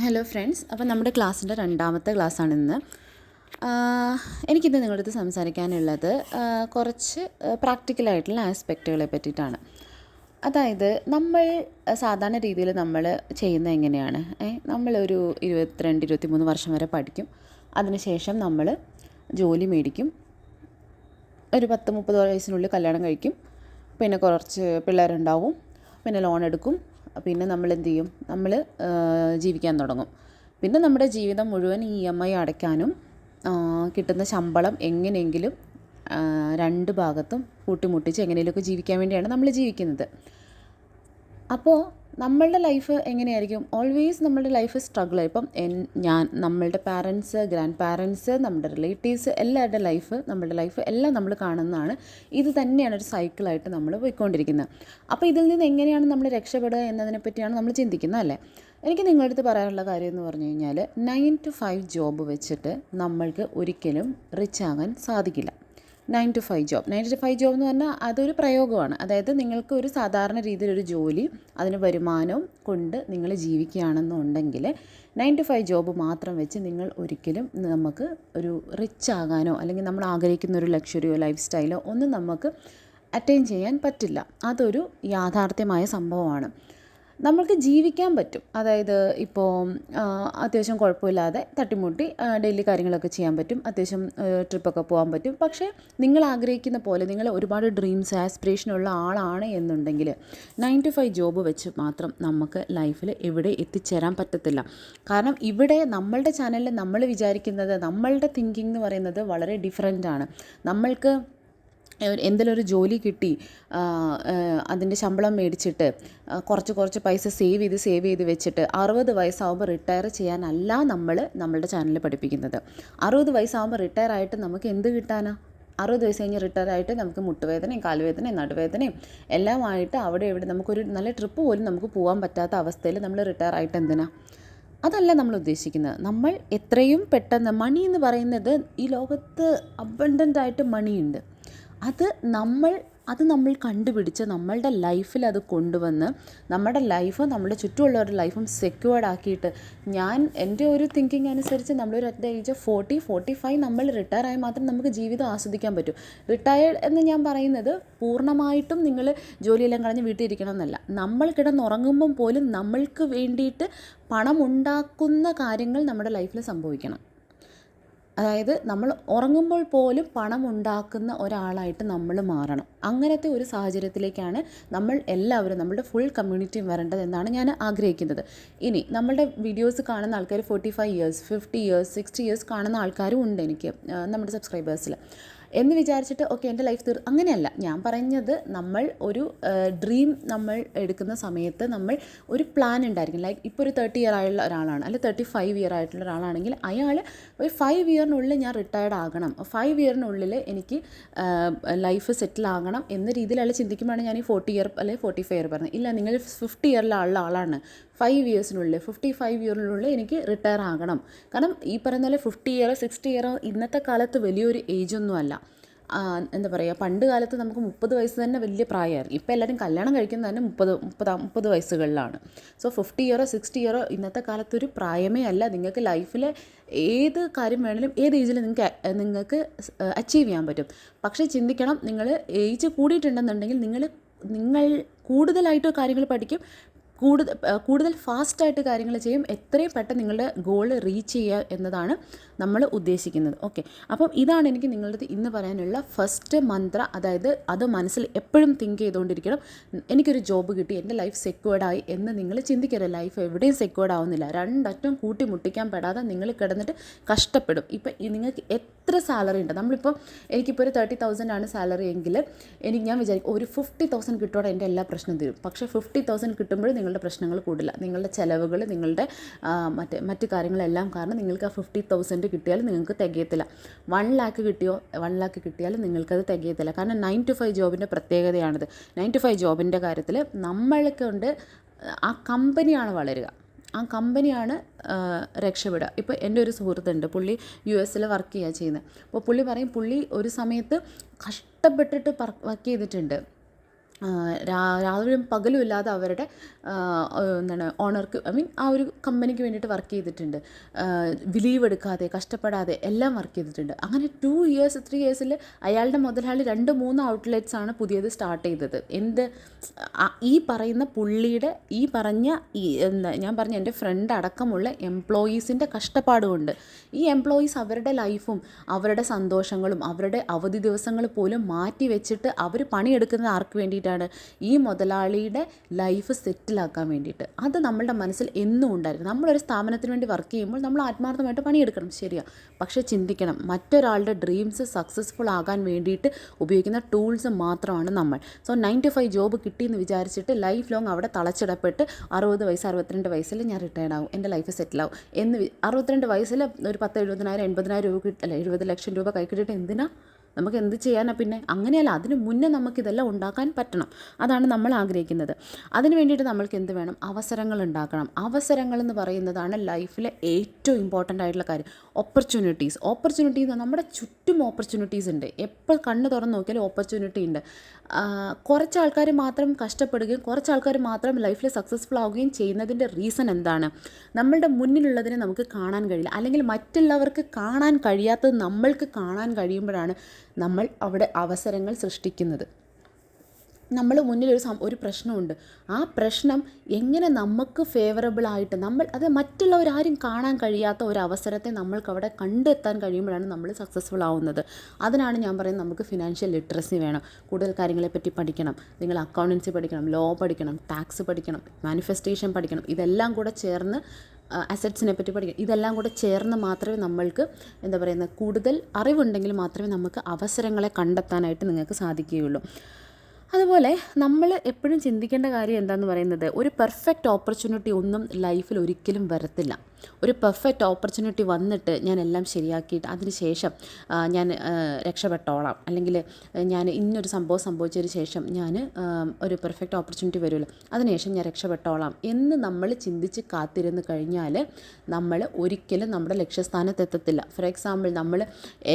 Hello friends, അപ്പോൾ നമ്മുടെ ക്ലാസ്സിൻ്റെ രണ്ടാമത്തെ ക്ലാസ്സാണിന്ന്. എനിക്കിന്ന് നിങ്ങളുടെ അടുത്ത് സംസാരിക്കാനുള്ളത് കുറച്ച് പ്രാക്ടിക്കലായിട്ടുള്ള ആസ്പെക്റ്റുകളെ പറ്റിയിട്ടാണ്. അതായത് നമ്മൾ സാധാരണ രീതിയിൽ നമ്മൾ ചെയ്യുന്നത് എങ്ങനെയാണ്, നമ്മളൊരു 22-23 വർഷം വരെ പഠിക്കും. അതിനുശേഷം നമ്മൾ ജോലി മേടിക്കും. ഒരു 10-30 വയസ്സിനുള്ളിൽ കല്യാണം കഴിക്കും. പിന്നെ കുറച്ച് പിള്ളേരുണ്ടാവും. പിന്നെ ലോൺ എടുക്കും. പിന്നെ നമ്മൾ എന്ത് ചെയ്യും? നമ്മൾ ജീവിക്കാൻ തുടങ്ങും. പിന്നെ നമ്മുടെ ജീവിതം മുഴുവൻ EMI അടയ്ക്കാനും കിട്ടുന്ന ശമ്പളം എങ്ങനെയെങ്കിലും രണ്ട് ഭാഗത്തും കൂട്ടിമുട്ടിച്ച് എങ്ങനെയെങ്കിലുമൊക്കെ ജീവിക്കാൻ വേണ്ടിയാണ് നമ്മൾ ജീവിക്കുന്നത്. അപ്പോൾ നമ്മളുടെ ലൈഫ് എങ്ങനെയായിരിക്കും? ഓൾവേസ് നമ്മളുടെ ലൈഫ് സ്ട്രഗിൾ. ഇപ്പം നമ്മളുടെ പാരൻസ്, ഗ്രാൻഡ് പാരൻസ്, നമ്മുടെ റിലേറ്റീവ്സ്, എല്ലാവരുടെ ലൈഫ്, നമ്മളുടെ ലൈഫ് എല്ലാം നമ്മൾ കാണുന്നതാണ്. ഇത് തന്നെയാണ് ഒരു സൈക്കിളായിട്ട് നമ്മൾ പോയിക്കൊണ്ടിരിക്കുന്നത്. അപ്പോൾ ഇതിൽ നിന്ന് എങ്ങനെയാണ് നമ്മൾ രക്ഷപ്പെടുക എന്നതിനെ പറ്റിയാണ് നമ്മൾ ചിന്തിക്കുന്നത്, അല്ലേ? എനിക്ക് നിങ്ങളുടെ അടുത്ത് പറയാനുള്ള കാര്യം എന്ന് പറഞ്ഞു കഴിഞ്ഞാൽ 9 to 5 ജോബ് വെച്ചിട്ട് നമ്മൾക്ക് ഒരിക്കലും റിച്ച് ആകാൻ സാധിക്കില്ല. 9 to 5 ജോബ് എന്ന് പറഞ്ഞാൽ അതൊരു പ്രയോഗമാണ്. അതായത് നിങ്ങൾക്ക് ഒരു സാധാരണ രീതിയിലൊരു ജോലി, അതിന് വരുമാനം കൊണ്ട് നിങ്ങൾ ജീവിക്കുകയാണെന്നുണ്ടെങ്കിൽ 9 to 5 ജോബ് മാത്രം വെച്ച് നിങ്ങൾ ഒരിക്കലും നമുക്ക് ഒരു റിച്ച് ആകാനോ അല്ലെങ്കിൽ നമ്മൾ ആഗ്രഹിക്കുന്ന ഒരു ലക്ഷറിയോ ലൈഫ് സ്റ്റൈലോ ഒന്നും നമുക്ക് അറ്റൈൻ ചെയ്യാൻ പറ്റില്ല. അതൊരു യാഥാർത്ഥ്യമായ സംഭവമാണ്. നമ്മൾക്ക് ജീവിക്കാൻ പറ്റും. അതായത് ഇപ്പോൾ അത്യാവശ്യം കുഴപ്പമില്ലാതെ തട്ടിമുട്ടി ഡെയിലി കാര്യങ്ങളൊക്കെ ചെയ്യാൻ പറ്റും. അത്യാവശ്യം ട്രിപ്പൊക്കെ പോകാൻ പറ്റും. പക്ഷേ നിങ്ങൾ ആഗ്രഹിക്കുന്ന പോലെ, നിങ്ങൾ ഒരുപാട് ഡ്രീംസ്, ആസ്പിറേഷനുള്ള ആളാണ് എന്നുണ്ടെങ്കിൽ 9 to 5 ജോബ് വെച്ച് മാത്രം നമുക്ക് ലൈഫിൽ എവിടെ എത്തിച്ചേരാൻ പറ്റത്തില്ല. കാരണം ഇവിടെ നമ്മളുടെ ചാനലിൽ നമ്മൾ വിചാരിക്കുന്നത്, നമ്മളുടെ തിങ്കിങ് എന്ന് പറയുന്നത് വളരെ ഡിഫറെൻ്റ് ആണ്. നമ്മൾക്ക് എന്തെങ്കിലും ഒരു ജോലി കിട്ടി അതിൻ്റെ ശമ്പളം മേടിച്ചിട്ട് കുറച്ച് പൈസ സേവ് ചെയ്ത് വെച്ചിട്ട് 60 വയസ്സാകുമ്പോൾ റിട്ടയർ ചെയ്യാനല്ല നമ്മളുടെ ചാനലിൽ പഠിപ്പിക്കുന്നത്. 60 വയസ്സാകുമ്പോൾ റിട്ടയർ ആയിട്ട് നമുക്ക് എന്ത് കിട്ടാനാ? 60 വയസ്സ് കഴിഞ്ഞ് റിട്ടയർ ആയിട്ട് നമുക്ക് മുട്ടുവേദനയും കാലുവേദനയും നടുവേദനയും എല്ലാമായിട്ട് അവിടെ ഇവിടെ നമുക്കൊരു നല്ല ട്രിപ്പ് പോലും നമുക്ക് പോകാൻ പറ്റാത്ത അവസ്ഥയിൽ നമ്മൾ റിട്ടയർ ആയിട്ട് എന്തിനാ? അതല്ല നമ്മൾ ഉദ്ദേശിക്കുന്നത്. നമ്മൾ എത്രയും പെട്ടെന്ന്, മണി എന്ന് പറയുന്നത് ഈ ലോകത്ത് അബണ്ടൻ്റ് ആയിട്ട് മണിയുണ്ട്. അത് നമ്മൾ കണ്ടുപിടിച്ച് നമ്മളുടെ ലൈഫിൽ അത് കൊണ്ടുവന്ന് നമ്മുടെ ലൈഫ്, നമ്മുടെ ചുറ്റുമുള്ളവരുടെ ലൈഫും സെക്യൂർഡ് ആക്കിയിട്ട്, എൻ്റെ ഒരു തിങ്കിങ് അനുസരിച്ച് നമ്മളൊരു അറ്റ് ദ ഏജ് ഓഫ് 40-45 നമ്മൾ റിട്ടയർ ആയി മാത്രം നമുക്ക് ജീവിതം ആസ്വദിക്കാൻ പറ്റും. റിട്ടയർഡ് എന്ന് ഞാൻ പറയുന്നത് പൂർണ്ണമായിട്ടും നിങ്ങൾ ജോലിയെല്ലാം കളഞ്ഞ് വീട്ടിൽ ഇരിക്കണം എന്നല്ല. നമ്മൾ കിടന്നുറങ്ങുമ്പം പോലും നമ്മൾക്ക് വേണ്ടിയിട്ട് പണം ഉണ്ടാക്കുന്ന കാര്യങ്ങൾ നമ്മുടെ ലൈഫിൽ സംഭവിക്കണം. അതായത് നമ്മൾ ഉറങ്ങുമ്പോൾ പോലും പണം ഉണ്ടാക്കുന്ന ഒരാളായിട്ട് നമ്മൾ മാറണം. അങ്ങനത്തെ ഒരു സാഹചര്യത്തിലേക്കാണ് നമ്മൾ എല്ലാവരും, നമ്മളുടെ ഫുൾ കമ്മ്യൂണിറ്റിയും വരേണ്ടത് എന്നാണ് ഞാൻ ആഗ്രഹിക്കുന്നത്. ഇനി നമ്മളുടെ വീഡിയോസ് കാണുന്ന ആൾക്കാർ 45 ഇയേഴ്സ്, 50 ഇയേഴ്സ്, 60 ഇയേഴ്സ് കാണുന്ന ആൾക്കാരും ഉണ്ട് എനിക്ക്, നമ്മുടെ സബ്സ്ക്രൈബേഴ്സിൽ. എന്ന് വിചാരിച്ചിട്ട് ഓക്കെ എൻ്റെ ലൈഫ് അങ്ങനെയല്ല ഞാൻ പറഞ്ഞത്. നമ്മൾ ഒരു ഡ്രീം നമ്മൾ എടുക്കുന്ന സമയത്ത് നമ്മൾ ഒരു പ്ലാൻ ഉണ്ടായിരിക്കും. ലൈക്ക് ഇപ്പോൾ ഒരു 30 ഇയർ ആയുള്ള ഒരാളാണ്, അല്ലെങ്കിൽ 35 ഇയർ ആയിട്ടുള്ള ഒരാളാണെങ്കിൽ അയാൾ ഒരു 5 ഇയറിനുള്ളിൽ ഞാൻ റിട്ടയർഡ് ആകണം, 5 ഇയറിനുള്ളിൽ എനിക്ക് ലൈഫ് സെറ്റിൽ ആകണം എന്ന രീതിയിൽ അയാൾ ചിന്തിക്കുമ്പോഴാണ് ഞാൻ ഈ 40 ഇയർ അല്ലെങ്കിൽ 45 ഇയർ പറഞ്ഞത്. ഇല്ല, നിങ്ങൾ 50 ഇയറിലുള്ള ആളാണ്, 5 ഇയേഴ്സിനുള്ളിൽ 55 ഇയറിനുള്ളിൽ എനിക്ക് റിട്ടയർ ആകണം. കാരണം ഈ പറയുന്ന പോലെ 50 ഇയറോ 60 ഇയറോ ഇന്നത്തെ കാലത്ത് വലിയൊരു ഏജൊന്നും അല്ല. എന്താ പറയുക, പണ്ട് കാലത്ത് നമുക്ക് 30 വയസ്സ് തന്നെ വലിയ പ്രായമായിരുന്നു. ഇപ്പോൾ എല്ലാവരും കല്യാണം കഴിക്കുന്നത് തന്നെ 30 വയസ്സുകളിലാണ്. സോ 50 ഇയറോ 60 ഇയറോ ഇന്നത്തെ കാലത്തൊരു പ്രായമേ അല്ല. നിങ്ങൾക്ക് ലൈഫിൽ ഏത് കാര്യം വേണമെങ്കിലും ഏത് ഏജിൽ നിങ്ങൾക്ക് അച്ചീവ് ചെയ്യാൻ പറ്റും. പക്ഷേ ചിന്തിക്കണം, നിങ്ങൾ ഏജ് കൂടിയിട്ടുണ്ടെന്നുണ്ടെങ്കിൽ നിങ്ങൾ കൂടുതലായിട്ട് കാര്യങ്ങൾ പഠിക്കും, കൂടുതൽ ഫാസ്റ്റായിട്ട് കാര്യങ്ങൾ ചെയ്യും, എത്രയും പെട്ടെന്ന് നിങ്ങളുടെ ഗോൾ റീച്ച് ചെയ്യുക എന്നതാണ് നമ്മൾ ഉദ്ദേശിക്കുന്നത്. ഓക്കെ, അപ്പം ഇതാണ് എനിക്ക് നിങ്ങളുടെ ഇന്ന് പറയാനുള്ള ഫസ്റ്റ് മന്ത്ര. അതായത് അത് മനസ്സിൽ എപ്പോഴും തിങ്ക് ചെയ്തുകൊണ്ടിരിക്കണം. എനിക്കൊരു ജോബ് കിട്ടി, എൻ്റെ ലൈഫ് സെക്യൂർഡായി എന്ന് നിങ്ങൾ ചിന്തിക്കരുത്. ലൈഫ് എവിടെയും സെക്യൂർഡ് ആവുന്നില്ല. രണ്ടറ്റം കൂട്ടിമുട്ടിക്കാൻ പെടാതെ നിങ്ങൾ കിടന്നിട്ട് കഷ്ടപ്പെടും. ഇപ്പം നിങ്ങൾക്ക് എത്ര സാലറി ഉണ്ട്, എനിക്കിപ്പോൾ ഒരു 30,000 ആണ് സാലറി എങ്കിൽ ഞാൻ വിചാരിക്കും ഒരു 50,000 കിട്ടുവാടെ എൻ്റെ എല്ലാ പ്രശ്നം തീരും. പക്ഷേ 50,000 കിട്ടുമ്പോൾ നിങ്ങളുടെ പ്രശ്നങ്ങൾ കൂടില്ല. നിങ്ങളുടെ ചിലവുകൾ, നിങ്ങളുടെ മറ്റു കാര്യങ്ങളെല്ലാം കാരണം നിങ്ങൾക്ക് ആ 50,000 കിട്ടിയാലും നിങ്ങൾക്ക് തികയത്തില്ല. 1 lakh കിട്ടിയാലും നിങ്ങൾക്കത് തികയത്തില്ല. കാരണം 9 to 5 ജോബിൻ്റെ പ്രത്യേകതയാണിത്. 9 to 5 ജോബിൻ്റെ കാര്യത്തിൽ നമ്മൾക്കൊണ്ട് ആ കമ്പനിയാണ് വളരുക, ആ കമ്പനിയാണ് രക്ഷപ്പെടുക. ഇപ്പോൾ എൻ്റെ ഒരു സുഹൃത്തുണ്ട്, പുള്ളി US വർക്ക് ചെയ്യുന്നത്. അപ്പോൾ പുള്ളി പറയും, പുള്ളി ഒരു സമയത്ത് കഷ്ടപ്പെട്ടിട്ട് വർക്ക് ചെയ്തിട്ടുണ്ട്. രാവിലെയും പകലും ഇല്ലാതെ അവരുടെ എന്താണ് ഓണർക്ക് ആ ഒരു കമ്പനിക്ക് വേണ്ടിയിട്ട് വർക്ക് ചെയ്തിട്ടുണ്ട്. ലീവ് എടുക്കാതെ കഷ്ടപ്പെടാതെ എല്ലാം വർക്ക് ചെയ്തിട്ടുണ്ട്. അങ്ങനെ 2 ഇയേഴ്സ് 3 ഇയേഴ്സിൽ അയാളുടെ മുതലാളി 2-3 ഔട്ട്ലെറ്റ്സാണ് പുതിയത് സ്റ്റാർട്ട് ചെയ്തത്. ഈ പറയുന്ന പുള്ളിയുടെ ഈ പറഞ്ഞ ഞാൻ പറഞ്ഞ എൻ്റെ ഫ്രണ്ട് അടക്കമുള്ള എംപ്ലോയീസിൻ്റെ കഷ്ടപ്പാട് കൊണ്ട് ഈ എംപ്ലോയീസ് അവരുടെ ലൈഫും അവരുടെ സന്തോഷങ്ങളും അവരുടെ അവധി ദിവസങ്ങൾ പോലും മാറ്റി വെച്ചിട്ട് അവർ പണിയെടുക്കുന്നത് ആർക്ക് വേണ്ടിയിട്ടാണ്? ഈ മുതലാളിയുടെ ലൈഫ് സെറ്റിലാക്കാൻ വേണ്ടിയിട്ട്. അത് നമ്മളുടെ മനസ്സിൽ എന്നും ഉണ്ടായിരുന്നു. നമ്മളൊരു സ്ഥാപനത്തിന് വേണ്ടി വർക്ക് ചെയ്യുമ്പോൾ നമ്മൾ ആത്മാർത്ഥമായിട്ട് പണിയെടുക്കണം, ശരിയാണ്. പക്ഷേ ചിന്തിക്കണം, മറ്റൊരാളുടെ ഡ്രീംസ് സക്സസ്ഫുൾ ആകാൻ വേണ്ടിയിട്ട് ഉപയോഗിക്കുന്ന ടൂൾസ് മാത്രമാണ് നമ്മൾ. സോ 9 to 5 ജോബ് കിട്ടിയെന്ന് വിചാരിച്ചിട്ട് ലൈഫ് ലോങ് അവിടെ തളച്ചിടപ്പെട്ട് 60 വയസ്സ് 62 വയസ്സിൽ ഞാൻ റിട്ടയർഡ് ആവും, എൻ്റെ ലൈഫ് സെറ്റിലാവും എന്ന് 62 വയസ്സിൽ ഒരു 10-70,000 80,000 രൂപ അല്ല 70 ലക്ഷം രൂപ കൈ കിട്ടിയിട്ട് എന്തിനാ? നമുക്ക് എന്ത് ചെയ്യാനാ പിന്നെ? അങ്ങനെയല്ല, അതിന് മുന്നേ നമുക്കിതെല്ലാം ഉണ്ടാക്കാൻ പറ്റണം. അതാണ് നമ്മൾ ആഗ്രഹിക്കുന്നത്. അതിന് വേണ്ടിയിട്ട് നമ്മൾക്ക് എന്ത് വേണം? അവസരങ്ങൾ ഉണ്ടാക്കണം. അവസരങ്ങൾ എന്ന് പറയുന്നതാണ് ലൈഫിലെ ഏറ്റവും ഇമ്പോർട്ടൻ്റ് ആയിട്ടുള്ള കാര്യം. ഓപ്പർച്യൂണിറ്റീസ് നമ്മുടെ ചുറ്റും ഓപ്പർച്യൂണിറ്റീസ് ഉണ്ട്. എപ്പോൾ കണ്ണ് തുറന്ന് നോക്കിയാലും ഓപ്പർച്യൂണിറ്റി ഉണ്ട്. കുറച്ച് ആൾക്കാർ മാത്രം കഷ്ടപ്പെടുകയും കുറച്ച് ആൾക്കാർ മാത്രം ലൈഫിൽ സക്സസ്ഫുൾ ആവുകയും ചെയ്യുന്നതിൻ്റെ റീസൺ എന്താണ്? നമ്മളുടെ മുന്നിലുള്ളതിനെ നമുക്ക് കാണാൻ കഴിയില്ല, അല്ലെങ്കിൽ മറ്റുള്ളവർക്ക് കാണാൻ കഴിയാത്തത് നമ്മൾക്ക് കാണാൻ കഴിയുമ്പോഴാണ് നമ്മൾ അവിടെ അവസരങ്ങൾ സൃഷ്ടിക്കുന്നത്. നമ്മൾ മുന്നിൽ ഒരു പ്രശ്നമുണ്ട്. ആ പ്രശ്നം എങ്ങനെ നമുക്ക് ഫേവറബിളായിട്ട് അത് മറ്റുള്ളവരാരും കാണാൻ കഴിയാത്ത ഒരു അവസരത്തെ നമ്മൾക്കവിടെ കണ്ടെത്താൻ കഴിയുമ്പോഴാണ് നമ്മൾ സക്സസ്ഫുൾ ആവുന്നത്. അതിനാണ് ഞാൻ പറയുന്നത്, നമുക്ക് ഫിനാൻഷ്യൽ ലിറ്ററസി വേണം. കൂടുതൽ കാര്യങ്ങളെപ്പറ്റി പഠിക്കണം. നിങ്ങൾ അക്കൗണ്ടൻസി പഠിക്കണം, ലോ പഠിക്കണം, ടാക്സ് പഠിക്കണം, മാനിഫെസ്റ്റേഷൻ പഠിക്കണം. ഇതെല്ലാം കൂടെ ചേർന്ന് അസറ്റ്സിനെ പറ്റി പഠിക്കണം. ഇതെല്ലാം കൂടെ ചേർന്ന് മാത്രമേ നമ്മൾക്ക് കൂടുതൽ അറിവുണ്ടെങ്കിൽ മാത്രമേ നമുക്ക് അവസരങ്ങളെ കണ്ടെത്താനായിട്ട് നിങ്ങൾക്ക് സാധിക്കുകയുള്ളൂ. അതുപോലെ നമ്മൾ എപ്പോഴും ചിന്തിക്കേണ്ട കാര്യം എന്താണെന്ന് പറയുന്നത്, ഒരു പെർഫെക്റ്റ് ഓപ്പർച്യൂണിറ്റി ഒന്നും ലൈഫിൽ ഒരിക്കലും വരത്തില്ല. ഒരു പെർഫെക്റ്റ് ഓപ്പർച്യൂണിറ്റി വന്നിട്ട് ഞാൻ എല്ലാം ശരിയാക്കിയിട്ട് അതിന് ശേഷം ഞാൻ രക്ഷപ്പെട്ടോളാം, അല്ലെങ്കിൽ ഞാൻ ഇന്നൊരു സംഭവം സംഭവിച്ചതിന് ശേഷം ഞാൻ ഒരു പെർഫെക്റ്റ് ഓപ്പർച്യൂണിറ്റി വരുമല്ലോ അതിനുശേഷം ഞാൻ രക്ഷപ്പെട്ടോളാം എന്ന് നമ്മൾ ചിന്തിച്ച് കാത്തിരുന്ന് കഴിഞ്ഞാൽ നമ്മൾ ഒരിക്കലും നമ്മുടെ ലക്ഷ്യസ്ഥാനത്തെത്തത്തില്ല. ഫോർ എക്സാമ്പിൾ, നമ്മൾ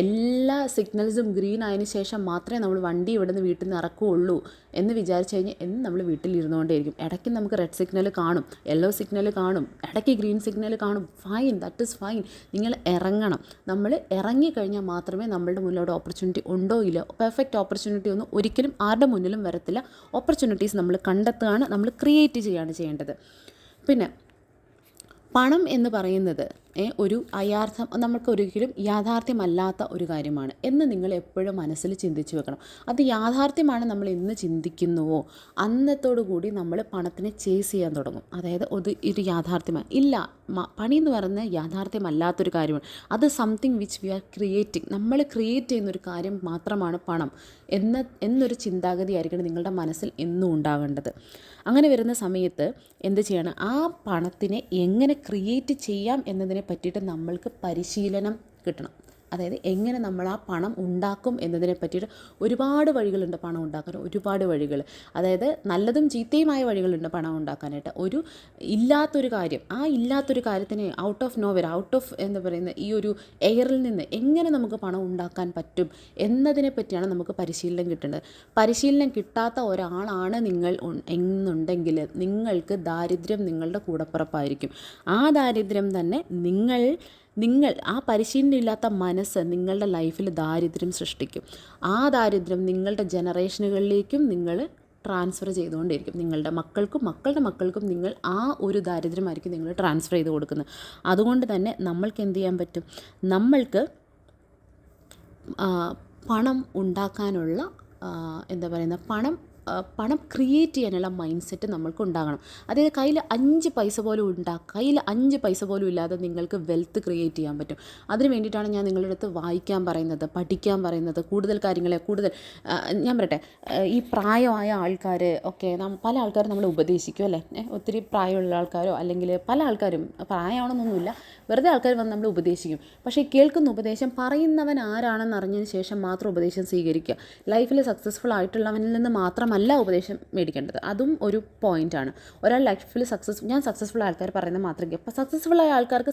എല്ലാ സിഗ്നൽസും ഗ്രീൻ ആയതിനു ശേഷം മാത്രമേ നമ്മൾ വണ്ടി ഇവിടുന്ന് വീട്ടിൽ നിന്ന് ഇറക്കുകയുള്ളൂ എന്ന് വിചാരിച്ചു കഴിഞ്ഞാൽ എന്ന് നമ്മൾ വീട്ടിലിരുന്നുകൊണ്ടേയിരിക്കും. ഇടയ്ക്ക് നമുക്ക് റെഡ് സിഗ്നൽ കാണും, യെല്ലോ സിഗ്നൽ കാണും, ഇടയ്ക്ക് ഗ്രീൻ സിഗ്നൽ കാണും. Fine, that is fine. നിങ്ങൾ ഇറങ്ങണം. നമ്മൾ ഇറങ്ങിക്കഴിഞ്ഞാൽ മാത്രമേ നമ്മളുടെ മുന്നിലൂടെ ഓപ്പർച്യൂണിറ്റി ഉണ്ടോ ഇല്ല. പെർഫെക്റ്റ് ഓപ്പർച്യൂണിറ്റി ഒന്നും ഒരിക്കലും ആരുടെ മുന്നിലും വരത്തില്ല. ഓപ്പർച്യൂണിറ്റീസ് നമ്മൾ കണ്ടെത്തുകയാണ്, നമ്മൾ ക്രിയേറ്റ് ചെയ്യുകയാണ് ചെയ്യേണ്ടത്. പിന്നെ പണം എന്ന് പറയുന്നത് ഒരു നമുക്കൊരിക്കലും യാഥാർത്ഥ്യമല്ലാത്ത ഒരു കാര്യമാണ് എന്ന് നിങ്ങൾ എപ്പോഴും മനസ്സിൽ ചിന്തിച്ച് വെക്കണം. അത് യാഥാർത്ഥ്യമാണ് നമ്മൾ എന്ന് ചിന്തിക്കുന്നുവോ അന്നത്തോടു കൂടി നമ്മൾ പണത്തിനെ ചേസ് ചെയ്യാൻ തുടങ്ങും. അതായത് ഇത് യാഥാർത്ഥ്യമാണ്. ഇല്ല, പണി എന്ന് പറയുന്നത് യാഥാർത്ഥ്യമല്ലാത്തൊരു കാര്യമാണ്. അത് something which we are creating. നമ്മൾ ക്രിയേറ്റ് ചെയ്യുന്നൊരു കാര്യം മാത്രമാണ് പണം എന്നൊരു ചിന്താഗതി ആയിരിക്കണം നിങ്ങളുടെ മനസ്സിൽ എന്നും ഉണ്ടാകേണ്ടത്. അങ്ങനെ വരുന്ന സമയത്ത് എന്ത് ചെയ്യണം? ആ പണത്തിനെ എങ്ങനെ ക്രിയേറ്റ് ചെയ്യാം എന്നതിനെ പറ്റിയിട്ട് നമ്മൾക്ക് പരിശീലനം കിട്ടണം. അതായത് എങ്ങനെ നമ്മൾ ആ പണം ഉണ്ടാക്കും എന്നതിനെ പറ്റിയിട്ട് ഒരുപാട് വഴികളുണ്ട് പണം ഉണ്ടാക്കാൻ, ഒരുപാട് വഴികൾ. അതായത് നല്ലതും ചീത്തയുമായ വഴികളുണ്ട് പണം ഉണ്ടാക്കാനായിട്ട്. ഇല്ലാത്തൊരു കാര്യം, ആ ഇല്ലാത്തൊരു കാര്യത്തിനെ ഔട്ട് ഓഫ് നോവെയർ, ഈ ഒരു എയറിൽ നിന്ന് എങ്ങനെ നമുക്ക് പണം ഉണ്ടാക്കാൻ പറ്റും എന്നതിനെ പറ്റിയാണ് നമുക്ക് പരിശീലനം കിട്ടേണ്ടത്. പരിശീലനം കിട്ടാത്ത ഒരാളാണ് നിങ്ങൾ എന്നുണ്ടെങ്കിൽ നിങ്ങൾക്ക് ദാരിദ്ര്യം നിങ്ങളുടെ കൂടപ്പിറപ്പായിരിക്കും. ആ ദാരിദ്ര്യം തന്നെ നിങ്ങൾ ആ പരിശീലനം ഇല്ലാത്ത മനസ്സ് നിങ്ങളുടെ ലൈഫിൽ ദാരിദ്ര്യം സൃഷ്ടിക്കും. ആ ദാരിദ്ര്യം നിങ്ങളുടെ ജനറേഷനുകളിലേക്കും നിങ്ങൾ ട്രാൻസ്ഫർ ചെയ്തുകൊണ്ടിരിക്കും. നിങ്ങളുടെ മക്കളുടെ മക്കൾക്കും നിങ്ങൾ ആ ഒരു ദാരിദ്ര്യമായിരിക്കും നിങ്ങൾ ട്രാൻസ്ഫർ ചെയ്ത് കൊടുക്കുന്നത്. അതുകൊണ്ട് തന്നെ നമ്മൾക്ക് എന്ത് ചെയ്യാൻ പറ്റും? നമ്മൾക്ക് പണം ഉണ്ടാക്കാനുള്ള പണം ക്രിയേറ്റ് ചെയ്യാനുള്ള മൈൻഡ് സെറ്റ് നമ്മൾക്ക് ഉണ്ടാകണം. അതായത് കയ്യിൽ 5 പൈസ പോലും ഇല്ലാതെ നിങ്ങൾക്ക് വെൽത്ത് ക്രിയേറ്റ് ചെയ്യാൻ പറ്റും. അതിന് വേണ്ടിയിട്ടാണ് ഞാൻ നിങ്ങളുടെ അടുത്ത് വായിക്കാൻ പറയുന്നത്, പഠിക്കാൻ പറയുന്നത്, കൂടുതൽ ഞാൻ പറയട്ടെ, ഈ പ്രായമായ ആൾക്കാർ ഒക്കെ പല ആൾക്കാരും നമ്മൾ ഉപദേശിക്കും അല്ലേ. ഒത്തിരി പ്രായമുള്ള ആൾക്കാരോ അല്ലെങ്കിൽ പല ആൾക്കാരും പ്രായമാണെന്നൊന്നുമില്ല, വെറുതെ ആൾക്കാർ വന്ന് നമ്മൾ ഉപദേശിക്കും. പക്ഷേ കേൾക്കുന്ന ഉപദേശം പറയുന്നവൻ ആരാണെന്ന് അറിഞ്ഞതിന് ശേഷം മാത്രം ഉപദേശം സ്വീകരിക്കുക. ലൈഫിൽ സക്സസ്ഫുൾ ആയിട്ടുള്ളവനിൽ നിന്ന് മാത്രമല്ല അല്ല ഉപദേശം മേടിക്കേണ്ടത്. അതും ഒരു പോയിൻ്റാണ്. ഒരാൾ ലൈഫിൽ ഞാൻ സക്സസ്ഫുൾ ആൾക്കാർ പറയുന്നത് മാത്രമേ അപ്പോൾ സക്സസ്ഫുൾ ആയ ആൾക്കാർക്ക്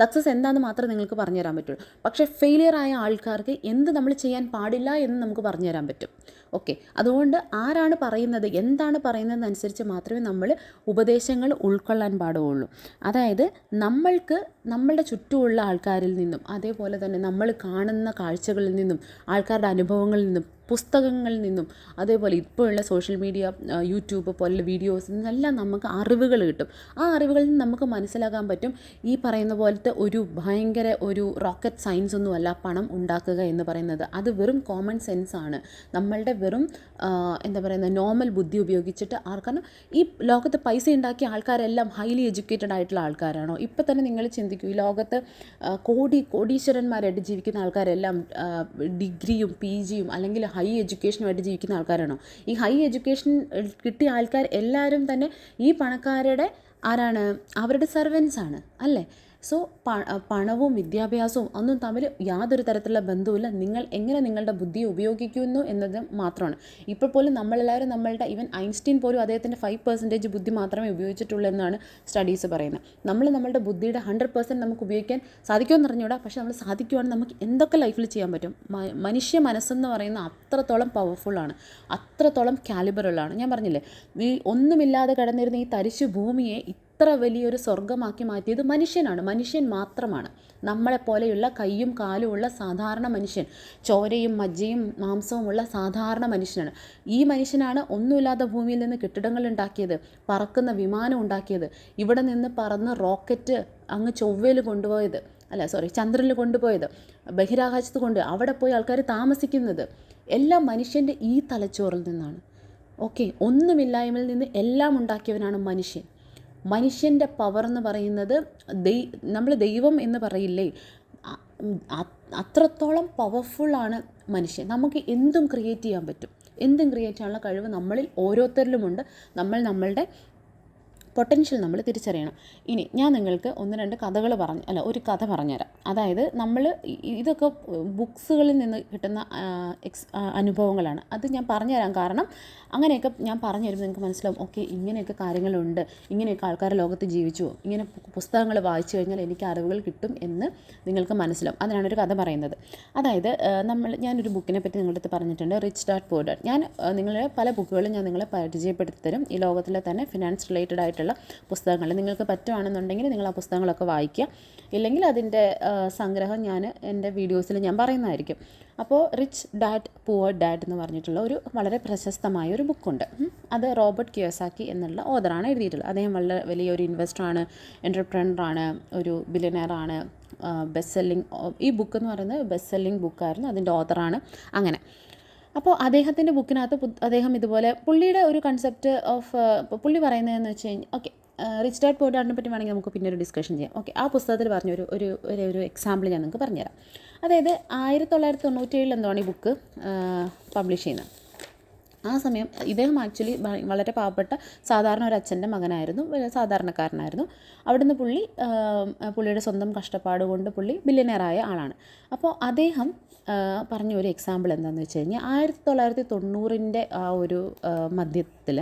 സക്സസ് എന്താണെന്ന് മാത്രമേ നിങ്ങൾക്ക് പറഞ്ഞു തരാൻ പറ്റുള്ളൂ. പക്ഷേ ഫെയിലിയർ ആയ ആൾക്കാർക്ക് എന്ത് നമ്മൾ ചെയ്യാൻ പാടില്ല എന്ന് നമുക്ക് പറഞ്ഞു തരാൻ പറ്റും. ഓക്കെ, അതുകൊണ്ട് ആരാണ് പറയുന്നത്, എന്താണ് പറയുന്നതെന്നനുസരിച്ച് മാത്രമേ നമ്മൾ ഉപദേശങ്ങൾ ഉൾക്കൊള്ളാൻ പാടുള്ളൂ. അതായത് നമ്മളുടെ ചുറ്റുമുള്ള ആൾക്കാരിൽ നിന്നും, അതേപോലെ തന്നെ നമ്മൾ കാണുന്ന കാഴ്ചകളിൽ നിന്നും, ആൾക്കാരുടെ അനുഭവങ്ങളിൽ നിന്നും, പുസ്തകങ്ങളിൽ നിന്നും, അതേപോലെ ഇപ്പോഴുള്ള സോഷ്യൽ മീഡിയ, യൂട്യൂബ് പോലുള്ള വീഡിയോസിൽ നിന്നെല്ലാം നമുക്ക് അറിവുകൾ കിട്ടും. ആ അറിവുകളിൽ നിന്ന് നമുക്ക് മനസ്സിലാക്കാൻ പറ്റും ഈ പറയുന്ന പോലത്തെ ഭയങ്കര ഒരു റോക്കറ്റ് സയൻസ് ഒന്നുമല്ല പണം ഉണ്ടാക്കുക എന്ന് പറയുന്നത്. അത് വെറും കോമൺ സെൻസാണ്. നമ്മളുടെ വെറും എന്താ പറയുന്നത് നോർമൽ ബുദ്ധി ഉപയോഗിച്ചിട്ട് കാരണം ഈ ലോകത്ത് പൈസ ഉണ്ടാക്കിയ ആൾക്കാരെല്ലാം ഹൈലി എഡ്യൂക്കേറ്റഡ് ആയിട്ടുള്ള ആൾക്കാരാണോ? ഇപ്പം തന്നെ നിങ്ങൾ ചിന്തിക്കൂ, ഈ ലോകത്ത് കോടീശ്വരന്മാരായിട്ട് ജീവിക്കുന്ന ആൾക്കാരെല്ലാം ഡിഗ്രിയും PGയും അല്ലെങ്കിൽ ഹൈ എഡ്യൂക്കേഷനുമായിട്ട് ജീവിക്കുന്ന ആൾക്കാരാണോ? ഈ ഹൈ എഡ്യൂക്കേഷൻ കിട്ടിയ ആൾക്കാർ എല്ലാവരും തന്നെ ഈ പണക്കാരുടെ ആരാണ്? അവരുടെ സർവൻസ് ആണ് അല്ലേ? സോ പണവും വിദ്യാഭ്യാസവും ഒന്നും തമ്മിൽ യാതൊരു തരത്തിലുള്ള ബന്ധവുമില്ല. നിങ്ങൾ എങ്ങനെ നിങ്ങളുടെ ബുദ്ധിയെ ഉപയോഗിക്കുന്നു എന്നത് മാത്രമാണ്. ഇപ്പോൾ പോലും നമ്മളെല്ലാവരും ഈവൻ ഐൻസ്റ്റീൻ പോലും അദ്ദേഹത്തിൻ്റെ 5% ബുദ്ധി മാത്രമേ ഉപയോഗിച്ചിട്ടുള്ളൂ എന്നാണ് സ്റ്റഡീസ് പറയുന്നത്. നമ്മളുടെ ബുദ്ധിയുടെ 100% നമുക്ക് ഉപയോഗിക്കാൻ സാധിക്കുമെന്ന് അറിഞ്ഞൂടാ, പക്ഷേ നമ്മൾ സാധിക്കുവാണെങ്കിൽ നമുക്ക് എന്തൊക്കെ ലൈഫിൽ ചെയ്യാൻ പറ്റും. മനുഷ്യ മനസ്സെന്ന് പറയുന്ന അത്രത്തോളം പവർഫുള്ളാണ്, അത്രത്തോളം കാലിബറുള്ളതാണ്. ഞാൻ പറഞ്ഞില്ലേ, ഈ ഒന്നുമില്ലാതെ കിടന്നിരുന്ന ഈ തരിശു ഭൂമിയെ ഇത്ര വലിയൊരു സ്വർഗമാക്കി മാറ്റിയത് മനുഷ്യനാണ്, മനുഷ്യൻ മാത്രമാണ്. നമ്മളെപ്പോലെയുള്ള കയ്യും കാലുമുള്ള സാധാരണ മനുഷ്യൻ, ചോരയും മജ്ജയും മാംസവും ഉള്ള സാധാരണ മനുഷ്യനാണ്. ഈ മനുഷ്യനാണ് ഒന്നുമില്ലാത്ത ഭൂമിയിൽ നിന്ന് കെട്ടിടങ്ങൾ ഉണ്ടാക്കിയത്, പറക്കുന്ന വിമാനം ഉണ്ടാക്കിയത്, ഇവിടെ നിന്ന് പറന്ന് റോക്കറ്റ് അങ്ങ് ചൊവ്വയിൽ കൊണ്ടുപോയത്, ചന്ദ്രനിൽ കൊണ്ടുപോയത്, ബഹിരാകാശത്ത് അവിടെ പോയി ആൾക്കാർ താമസിക്കുന്നത് എല്ലാം മനുഷ്യൻ്റെ ഈ തലച്ചോറിൽ നിന്നാണ്. ഓക്കെ, ഒന്നുമില്ലായ്മയിൽ നിന്ന് എല്ലാം ഉണ്ടാക്കിയവനാണ് മനുഷ്യൻ. മനുഷ്യൻ്റെ പവർ എന്ന് പറയുന്നത് നമ്മൾ ദൈവം എന്ന് പറയില്ലേ, അത്രത്തോളം പവർഫുള്ളാണ് മനുഷ്യൻ. നമുക്ക് എന്തും ക്രിയേറ്റ് ചെയ്യാൻ പറ്റും. എന്തും ക്രിയേറ്റ് ചെയ്യാനുള്ള കഴിവ് നമ്മളിൽ ഓരോരുത്തരിലുമുണ്ട്. നമ്മളുടെ പൊട്ടൻഷ്യൽ നമ്മൾ തിരിച്ചറിയണം. ഇനി ഞാൻ നിങ്ങൾക്ക് ഒരു കഥ പറഞ്ഞുതരാം. അതായത് ഇതൊക്കെ ബുക്സുകളിൽ നിന്ന് കിട്ടുന്ന അനുഭവങ്ങളാണ്. അത് ഞാൻ പറഞ്ഞുതരാം, കാരണം അങ്ങനെയൊക്കെ ഞാൻ പറഞ്ഞു തരുമ്പോൾ നിങ്ങൾക്ക് മനസ്സിലാവും, ഓക്കെ ഇങ്ങനെയൊക്കെ കാര്യങ്ങളുണ്ട്, ഇങ്ങനെയൊക്കെ ആൾക്കാർ ലോകത്ത് ജീവിച്ചു, ഇങ്ങനെ പുസ്തകങ്ങൾ വായിച്ചു കഴിഞ്ഞാൽ എനിക്ക് അറിവുകൾ കിട്ടും എന്ന് നിങ്ങൾക്ക് മനസ്സിലാവും. അതിനാണ് ഒരു കഥ പറയുന്നത്. അതായത് ഞാനൊരു ബുക്കിനെ പറ്റി നിങ്ങളുടെ അടുത്ത് പറഞ്ഞിട്ടുണ്ട്, റിച്ച് ഡാഡ് പൂർ ഡാഡ്. പല ബുക്കുകളും ഞാൻ നിങ്ങളെ പരിചയപ്പെടുത്തി തരും. ഈ ലോകത്തിലെ തന്നെ ഫിനാൻസ് റിലേറ്റഡ് ആയിട്ടുള്ള പുസ്തകങ്ങൾ നിങ്ങൾക്ക് പറ്റുവാണെന്നുണ്ടെങ്കിൽ നിങ്ങൾ ആ പുസ്തകങ്ങളൊക്കെ വായിക്കുക. ഇല്ലെങ്കിൽ അതിൻ്റെ സംഗ്രഹം ഞാൻ എൻ്റെ വീഡിയോസിൽ ഞാൻ പറയുന്നതായിരിക്കും. അപ്പോൾ റിച്ച് ഡാഡ് പൂവർ ഡാഡ് എന്ന് പറഞ്ഞിട്ടുള്ള ഒരു വളരെ പ്രശസ്തമായ ഒരു ബുക്കുണ്ട്. അത് റോബർട്ട് കിയോസാക്കി എന്നുള്ള ഓഥറാണ് എഴുതിയിട്ടുള്ളത്. അദ്ദേഹം വളരെ വലിയൊരു ഇൻവെസ്റ്ററാണ്, എൻ്റർപ്രനറാണ്, ഒരു ബില്യനെയറാണ്, ബെസ്റ്റ് സെല്ലിംഗ്. ഈ ബുക്ക് എന്ന് പറയുന്നത് ബെസ്റ്റ് സെല്ലിംഗ് ബുക്കായിരുന്നു, അതിൻ്റെ ഓഥറാണ്. അങ്ങനെ അപ്പോൾ അദ്ദേഹത്തിൻ്റെ ബുക്കിനകത്ത് അദ്ദേഹം ഇതുപോലെ പുള്ളിയുടെ ഒരു കൺസെപ്റ്റ് പുള്ളി പറയുന്നതെന്ന് വെച്ച് കഴിഞ്ഞാൽ, ഓക്കെ റിച്ച് ഡാഡ് പൂർ ഡാഡിനെ പറ്റി വേണമെങ്കിൽ നമുക്ക് പിന്നെ ഒരു ഡിസ്കഷൻ ചെയ്യാം. ഓക്കെ, ആ പുസ്തകത്തിൽ പറഞ്ഞ ഒരു എക്സാമ്പിൾ ഞാൻ നിങ്ങൾക്ക് പറഞ്ഞുതരാം. അതായത് 1997 എന്താണ് ഈ ബുക്ക് പബ്ലിഷ് ചെയ്യുന്നത്. ആ സമയം ഇദ്ദേഹം ആക്ച്വലി വളരെ പാവപ്പെട്ട സാധാരണ ഒരു അച്ഛൻ്റെ മകനായിരുന്നു, സാധാരണക്കാരനായിരുന്നു. അവിടുന്ന് പുള്ളിയുടെ സ്വന്തം കഷ്ടപ്പാട് കൊണ്ട് പുള്ളി ബില്യനെയറായ ആളാണ്. അപ്പോൾ അദ്ദേഹം പറഞ്ഞ ഒരു എക്സാമ്പിൾ എന്താണെന്ന് വെച്ച് കഴിഞ്ഞാൽ 1990 ആ ഒരു മധ്യത്തിൽ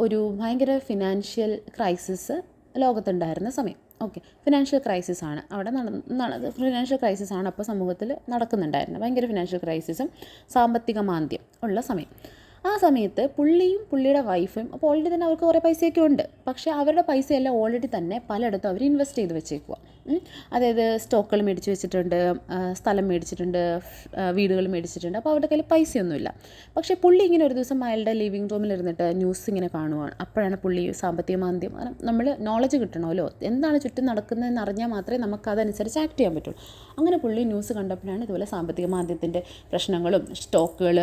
ഒരു ഭയങ്കര ഫിനാൻഷ്യൽ ക്രൈസിസ് ലോകത്തുണ്ടായിരുന്ന സമയം. ഓക്കെ, ഫിനാൻഷ്യൽ ക്രൈസിസ് ആണ് ഫിനാൻഷ്യൽ ക്രൈസിസ് ആണ് അപ്പോൾ സമൂഹത്തിൽ നടക്കുന്നുണ്ടായിരുന്നത്. ഭയങ്കര ഫിനാൻഷ്യൽ ക്രൈസിസും സാമ്പത്തിക മാന്ദ്യം ഉള്ള സമയം. ആ സമയത്ത് പുള്ളിയും പുള്ളിയുടെ വൈഫും അപ്പോൾ ഓൾറെഡി തന്നെ അവർക്ക് കുറേ പൈസയൊക്കെ ഉണ്ട്, പക്ഷേ അവരുടെ പൈസയെല്ലാം ഓൾറെഡി തന്നെ പലയിടത്തും അവർ ഇൻവെസ്റ്റ് ചെയ്ത് വെച്ചേക്കുക. അതായത് സ്റ്റോക്കുകൾ മേടിച്ച് വെച്ചിട്ടുണ്ട്, സ്ഥലം മേടിച്ചിട്ടുണ്ട്, വീടുകൾ മേടിച്ചിട്ടുണ്ട്. അപ്പോൾ അവരുടെ കയ്യിൽ പൈസയൊന്നുമില്ല. പക്ഷേ പുള്ളി ഇങ്ങനെ ഒരു ദിവസം അയാളുടെ ലിവിങ് റൂമിലിരുന്നിട്ട് ന്യൂസ് ഇങ്ങനെ കാണുവാണ്. അപ്പോഴാണ് പുള്ളി സാമ്പത്തിക മാന്ദ്യം, നമ്മൾ നോളജ് കിട്ടണമല്ലോ, എന്താണ് ചുറ്റും നടക്കുന്നതെന്ന് അറിഞ്ഞാൽ മാത്രമേ നമുക്ക് അതനുസരിച്ച് ആക്ട് ചെയ്യാൻ പറ്റുള്ളൂ. അങ്ങനെ പുള്ളി ന്യൂസ് കണ്ടപ്പോഴാണ് ഇതുപോലെ സാമ്പത്തിക മാന്ദ്യത്തിൻ്റെ പ്രശ്നങ്ങളും സ്റ്റോക്കുകൾ,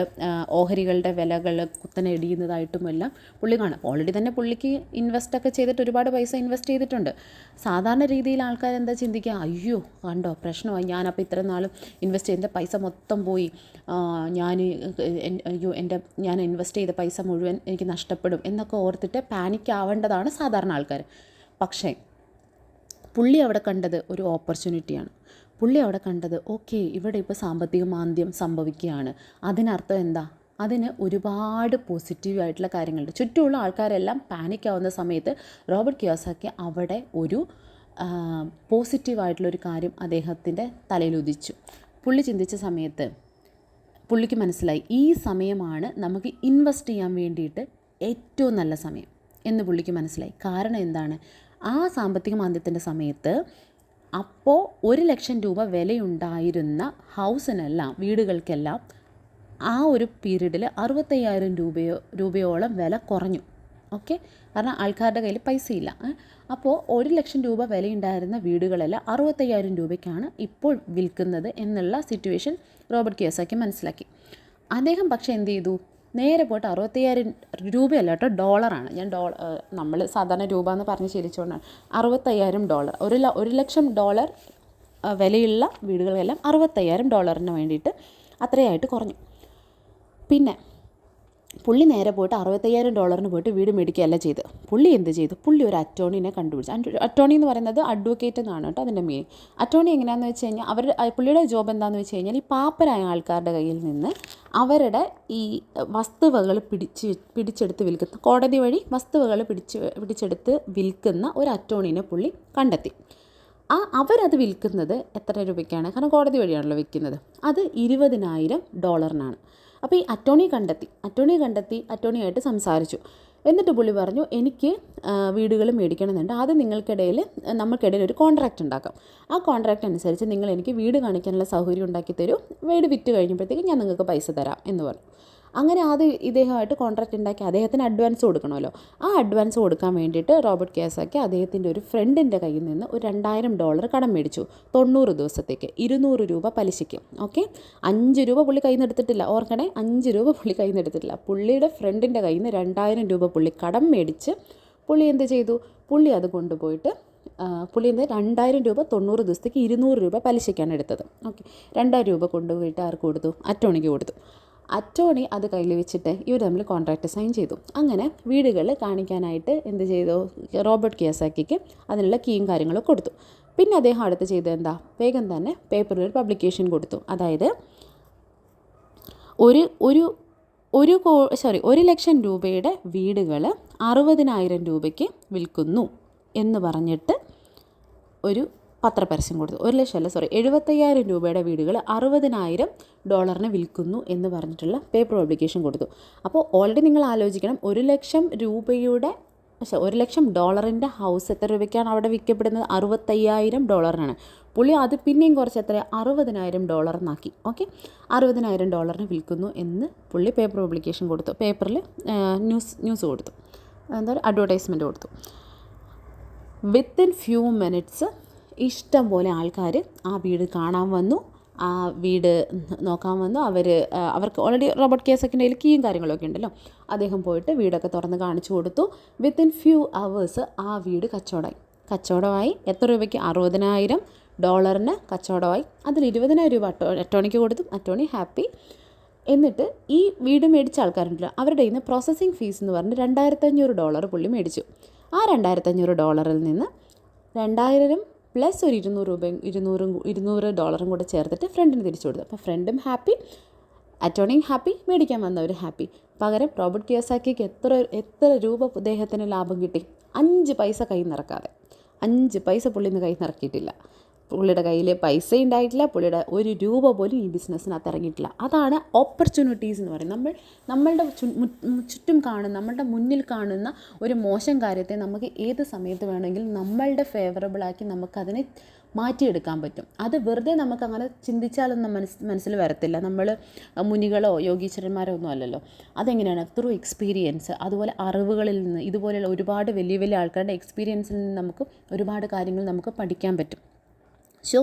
ഓഹരികളുടെ വിലകൾ കുത്തനെ ഇടിയുന്നതായിട്ടും എല്ലാം പുള്ളി കാണാം. ഓൾറെഡി തന്നെ പുള്ളിക്ക് ഇൻവെസ്റ്റൊക്കെ ചെയ്തിട്ട് ഒരുപാട് പൈസ ഇൻവെസ്റ്റ് ചെയ്തിട്ടുണ്ട്. സാധാരണ രീതിയിൽ ആൾക്കാരെന്താ ചിന്തിക്കുക, അയ്യോ കണ്ടോ പ്രശ്നമായി, ഞാനപ്പോൾ ഇത്രയും നാളും ഇൻവെസ്റ്റ് ചെയ്ത പൈസ മൊത്തം പോയി, ഞാൻ ഇൻവെസ്റ്റ് ചെയ്ത പൈസ മുഴുവൻ എനിക്ക് നഷ്ടപ്പെടും എന്നൊക്കെ ഓർത്തിട്ട് പാനിക് ആവേണ്ടതാണ് സാധാരണ ആൾക്കാർ. പക്ഷേ പുള്ളി അവിടെ കണ്ടത് ഒരു ഓപ്പർച്യൂണിറ്റിയാണ്. പുള്ളി അവിടെ കണ്ടത്, ഓക്കെ ഇവിടെ ഇപ്പോൾ സാമ്പത്തിക മാന്ദ്യം സംഭവിക്കുകയാണ്, അതിനർത്ഥം എന്താ, അതിന് ഒരുപാട് പോസിറ്റീവായിട്ടുള്ള കാര്യങ്ങളുണ്ട്. ചുറ്റുമുള്ള ആൾക്കാരെല്ലാം പാനിക്കാവുന്ന സമയത്ത് റോബർട്ട് കിയോസാക്കി അവിടെ ഒരു പോസിറ്റീവായിട്ടുള്ളൊരു കാര്യം അദ്ദേഹത്തിൻ്റെ തലയിൽ ഉദിച്ചു. പുള്ളി ചിന്തിച്ച സമയത്ത് പുള്ളിക്ക് മനസ്സിലായി ഈ സമയമാണ് നമുക്ക് ഇൻവെസ്റ്റ് ചെയ്യാൻ വേണ്ടിയിട്ട് ഏറ്റവും നല്ല സമയം എന്ന് പുള്ളിക്ക് മനസ്സിലായി. കാരണം എന്താണ്, ആ സാമ്പത്തിക മാന്ദ്യത്തിൻ്റെ സമയത്ത് അപ്പോൾ 1,00,000 രൂപ വിലയുണ്ടായിരുന്ന ഹൗസിനെല്ലാം, വീടുകൾക്കെല്ലാം ആ ഒരു പീരീഡിൽ 65,000 രൂപയോളം വില കുറഞ്ഞു. ഓക്കെ, കാരണം ആൾക്കാരുടെ കയ്യിൽ പൈസയില്ല. അപ്പോൾ 1,00,000 രൂപ വിലയുണ്ടായിരുന്ന വീടുകളെല്ലാം 65,000 രൂപയ്ക്കാണ് ഇപ്പോൾ വിൽക്കുന്നത് എന്നുള്ള സിറ്റുവേഷൻ റോബർട്ട് കിയോസാക്കി മനസ്സിലാക്കി. അദ്ദേഹം പക്ഷേ എന്ത് ചെയ്തു, നേരെ പോയിട്ട് 65,000 രൂപയല്ല കേട്ടോ, ഡോളറാണ്. ഞാൻ നമ്മൾ സാധാരണ രൂപ എന്ന് പറഞ്ഞ് ശീലിച്ചുകൊണ്ടാണ്. $65,000, $1,00,000 വിലയുള്ള വീടുകളെല്ലാം $65,000 വേണ്ടിയിട്ട് അത്രയായിട്ട് കുറഞ്ഞു. പിന്നെ പുള്ളി നേരെ പോയിട്ട് $65,000 പോയിട്ട് വീട് മേടിക്കുകയല്ല ചെയ്ത്. പുള്ളി എന്ത് ചെയ്തു, പുള്ളി ഒരു അറ്റോർണിനെ കണ്ടുപിടിച്ചു. അറ്റോർണി എന്ന് പറയുന്നത് അഡ്വക്കേറ്റ് എന്നാണ് കേട്ടോ അതിൻ്റെ മീനിങ്. അറ്റോർണി എങ്ങനെയാണെന്ന് വെച്ച് കഴിഞ്ഞാൽ പുള്ളിയുടെ ജോബ് എന്താണെന്ന് വെച്ച് കഴിഞ്ഞാൽ ഈ പാപ്പരായ ആൾക്കാരുടെ കയ്യിൽ നിന്ന് അവരുടെ ഈ വസ്തുവകൾ പിടിച്ചെടുത്ത് വിൽക്കുന്ന, കോടതി വഴി വസ്തുവകൾ പിടിച്ചെടുത്ത് വിൽക്കുന്ന ഒരു അറ്റോർണിനെ പുള്ളി കണ്ടെത്തി. അവരത് വിൽക്കുന്നത് എത്ര രൂപയ്ക്കാണ്, കാരണം കോടതി വഴിയാണല്ലോ വിൽക്കുന്നത്, അത് $20,000. അപ്പോൾ ഈ അറ്റോർണി കണ്ടെത്തി, അറ്റോർണിയായിട്ട് സംസാരിച്ചു. എന്നിട്ട് പുള്ളി പറഞ്ഞു, എനിക്ക് വീടുകൾ മേടിക്കണമെന്നുണ്ട്, ആദ്യം നമ്മൾക്കിടയിൽ ഒരു കോൺട്രാക്റ്റ് ഉണ്ടാക്കാം. ആ കോൺട്രാക്റ്റ് അനുസരിച്ച് നിങ്ങൾ എനിക്ക് വീട് കാണിക്കാനുള്ള സൗകര്യം ഉണ്ടാക്കി തരൂ, വീട് വിറ്റ് കഴിഞ്ഞപ്പോഴത്തേക്ക് ഞാൻ നിങ്ങൾക്ക് പൈസ തരാം എന്ന് പറഞ്ഞു. അങ്ങനെ ആദ്യം ഇദ്ദേഹമായിട്ട് കോൺട്രാക്റ്റ് ഉണ്ടാക്കി അദ്ദേഹത്തിന് അഡ്വാൻസ് കൊടുക്കണമല്ലോ. ആ അഡ്വാൻസ് കൊടുക്കാൻ വേണ്ടിയിട്ട് റോബർട്ട് കിയോസാക്കി അദ്ദേഹത്തിൻ്റെ ഒരു ഫ്രണ്ടിൻ്റെ കയ്യിൽ നിന്ന് ഒരു $2,000 കടം മേടിച്ചു. 90 ദിവസത്തേക്ക് 200 രൂപ പലിശയ്ക്ക്. ഓക്കെ, 5 രൂപ പുള്ളി കയ്യിൽ നിന്ന് എടുത്തിട്ടില്ല, ഓർക്കണേ, 5 രൂപ പുള്ളി കയ്യിൽ നിന്ന് എടുത്തിട്ടില്ല. പുള്ളിയുടെ ഫ്രണ്ടിൻ്റെ കയ്യിൽ നിന്ന് 2,000 രൂപ പുള്ളി കടം മേടിച്ച് പുള്ളി എന്ത് ചെയ്തു, പുള്ളി അത് കൊണ്ടുപോയിട്ട് പുള്ളി 2,000 രൂപ 90 ദിവസത്തേക്ക് 200 രൂപ പലിശയ്ക്കാണ് എടുത്തത്. ഓക്കെ, 2,000 രൂപ കൊണ്ടുപോയിട്ട് ആർക്ക് കൊടുത്തു, അറ്റോർണിക്ക് കൊടുത്തു. അറ്റോർണി അത് കയ്യിൽ വെച്ചിട്ട് ഇവർ തമ്മിൽ കോൺട്രാക്റ്റ് സൈൻ ചെയ്തു. അങ്ങനെ വീടുകൾ കാണിക്കാനായിട്ട് എന്ത് ചെയ്തു, റോബർട്ട് കിയോസാക്കിക്ക് അതിനുള്ള കീയും കാര്യങ്ങളും കൊടുത്തു. പിന്നെ അദ്ദേഹം അടുത്ത് ചെയ്തത് എന്താ, വേഗം തന്നെ പേപ്പറിൽ ഒരു പബ്ലിക്കേഷൻ കൊടുത്തു. അതായത് 1,00,000 രൂപയുടെ വീടുകൾ 60,000 രൂപയ്ക്ക് വിൽക്കുന്നു എന്ന് പറഞ്ഞിട്ട് ഒരു പത്രപരസ്യം കൊടുത്തു. 75,000 രൂപയുടെ വീടുകൾ $60,000 വിൽക്കുന്നു എന്ന് പറഞ്ഞിട്ടുള്ള പേപ്പർ പബ്ലിക്കേഷൻ കൊടുത്തു. അപ്പോൾ ഓൾറെഡി നിങ്ങൾ ആലോചിക്കണം, $1,00,000 ഹൗസ് എത്ര രൂപയ്ക്കാണ് അവിടെ വിൽക്കപ്പെടുന്നത്, $65,000. പുള്ളി അത് പിന്നെയും കുറച്ച് എത്ര, $60,000 എന്നാക്കി. ഓക്കെ, $60,000 വിൽക്കുന്നു എന്ന് പുള്ളി പേപ്പർ പബ്ലിക്കേഷൻ കൊടുത്തു, പേപ്പറിൽ ന്യൂസ് കൊടുത്തു, അഡ്വർടൈസ്മെൻറ്റ് കൊടുത്തു. വിത്തിൻ ഫ്യൂ മിനിറ്റ്സ് ഇഷ്ടം പോലെ ആൾക്കാർ ആ വീട് കാണാൻ വന്നു, ആ വീട് നോക്കാൻ വന്നു. അവർക്ക് ഓൾറെഡി റോബർട്ട് കിയോസാക്കിൻ്റെ കയ്യിൽ കീയും കാര്യങ്ങളൊക്കെ ഉണ്ടല്ലോ. അദ്ദേഹം പോയിട്ട് വീടൊക്കെ തുറന്ന് കാണിച്ചു കൊടുത്തു. വിത്തിൻ ഫ്യൂ അവേഴ്സ് ആ വീട് കച്ചവടമായി. എത്ര രൂപയ്ക്ക്, $60,000 കച്ചവടമായി. അതിൽ 20,000 രൂപ അറ്റോർണിക്ക് കൊടുത്തു. Attorney happy. എന്നിട്ട് ഈ വീട് മേടിച്ച ആൾക്കാരുണ്ടല്ലോ, അവരുടെ കയ്യിൽ നിന്ന് പ്രോസസ്സിങ് ഫീസ് എന്ന് പറഞ്ഞ് $2,500 പുള്ളി മേടിച്ചു. ആ $2,500 നിന്ന് 2,000 പ്ലസ് ഒരു $200 കൂടെ ചേർത്തിട്ട് ഫ്രണ്ടിന് തിരിച്ചു കൊടുത്തു. അപ്പോൾ ഫ്രണ്ടും ഹാപ്പി, അറ്റോർണിയും ഹാപ്പി, മേടിക്കാൻ വന്നവർ ഹാപ്പി. പകരം റോബർട്ട് കിയോസാക്കിക്ക് എത്ര രൂപ അദ്ദേഹത്തിന് ലാഭം കിട്ടി, 5 പൈസ കയ്യിൽ നിറക്കാതെ. 5 പൈസ പുള്ളിന്ന് കയ്യിൽ നിറക്കിയിട്ടില്ല. പുള്ളിയുടെ കയ്യിൽ പൈസ ഉണ്ടായിട്ടില്ല, പുള്ളിയുടെ ഒരു രൂപ പോലും ഈ ബിസിനസ്സിനകത്ത് ഇറങ്ങിയിട്ടില്ല. അതാണ് ഓപ്പർച്യൂണിറ്റീസ് എന്ന് പറയുന്നത്. നമ്മളുടെ ചുറ്റും കാണുന്ന, നമ്മളുടെ മുന്നിൽ കാണുന്ന ഒരു മോശം കാര്യത്തെ നമുക്ക് ഏത് സമയത്ത് വേണമെങ്കിലും നമ്മളുടെ ഫേവറബിളാക്കി നമുക്കതിനെ മാറ്റിയെടുക്കാൻ പറ്റും. അത് വെറുതെ നമുക്കങ്ങനെ ചിന്തിച്ചാലൊന്നും മനസ്സിൽ വരത്തില്ല. നമ്മൾ മുനികളോ യോഗീശ്വരന്മാരോ ഒന്നും അല്ലല്ലോ. അതെങ്ങനെയാണ്, ത്രൂ എക്സ്പീരിയൻസ്, അതുപോലെ അറിവുകളിൽ നിന്ന്, ഇതുപോലെയുള്ള ഒരുപാട് വലിയ വലിയ ആൾക്കാരുടെ എക്സ്പീരിയൻസിൽ നിന്ന് നമുക്ക് ഒരുപാട് കാര്യങ്ങൾ നമുക്ക് പഠിക്കാൻ പറ്റും. സോ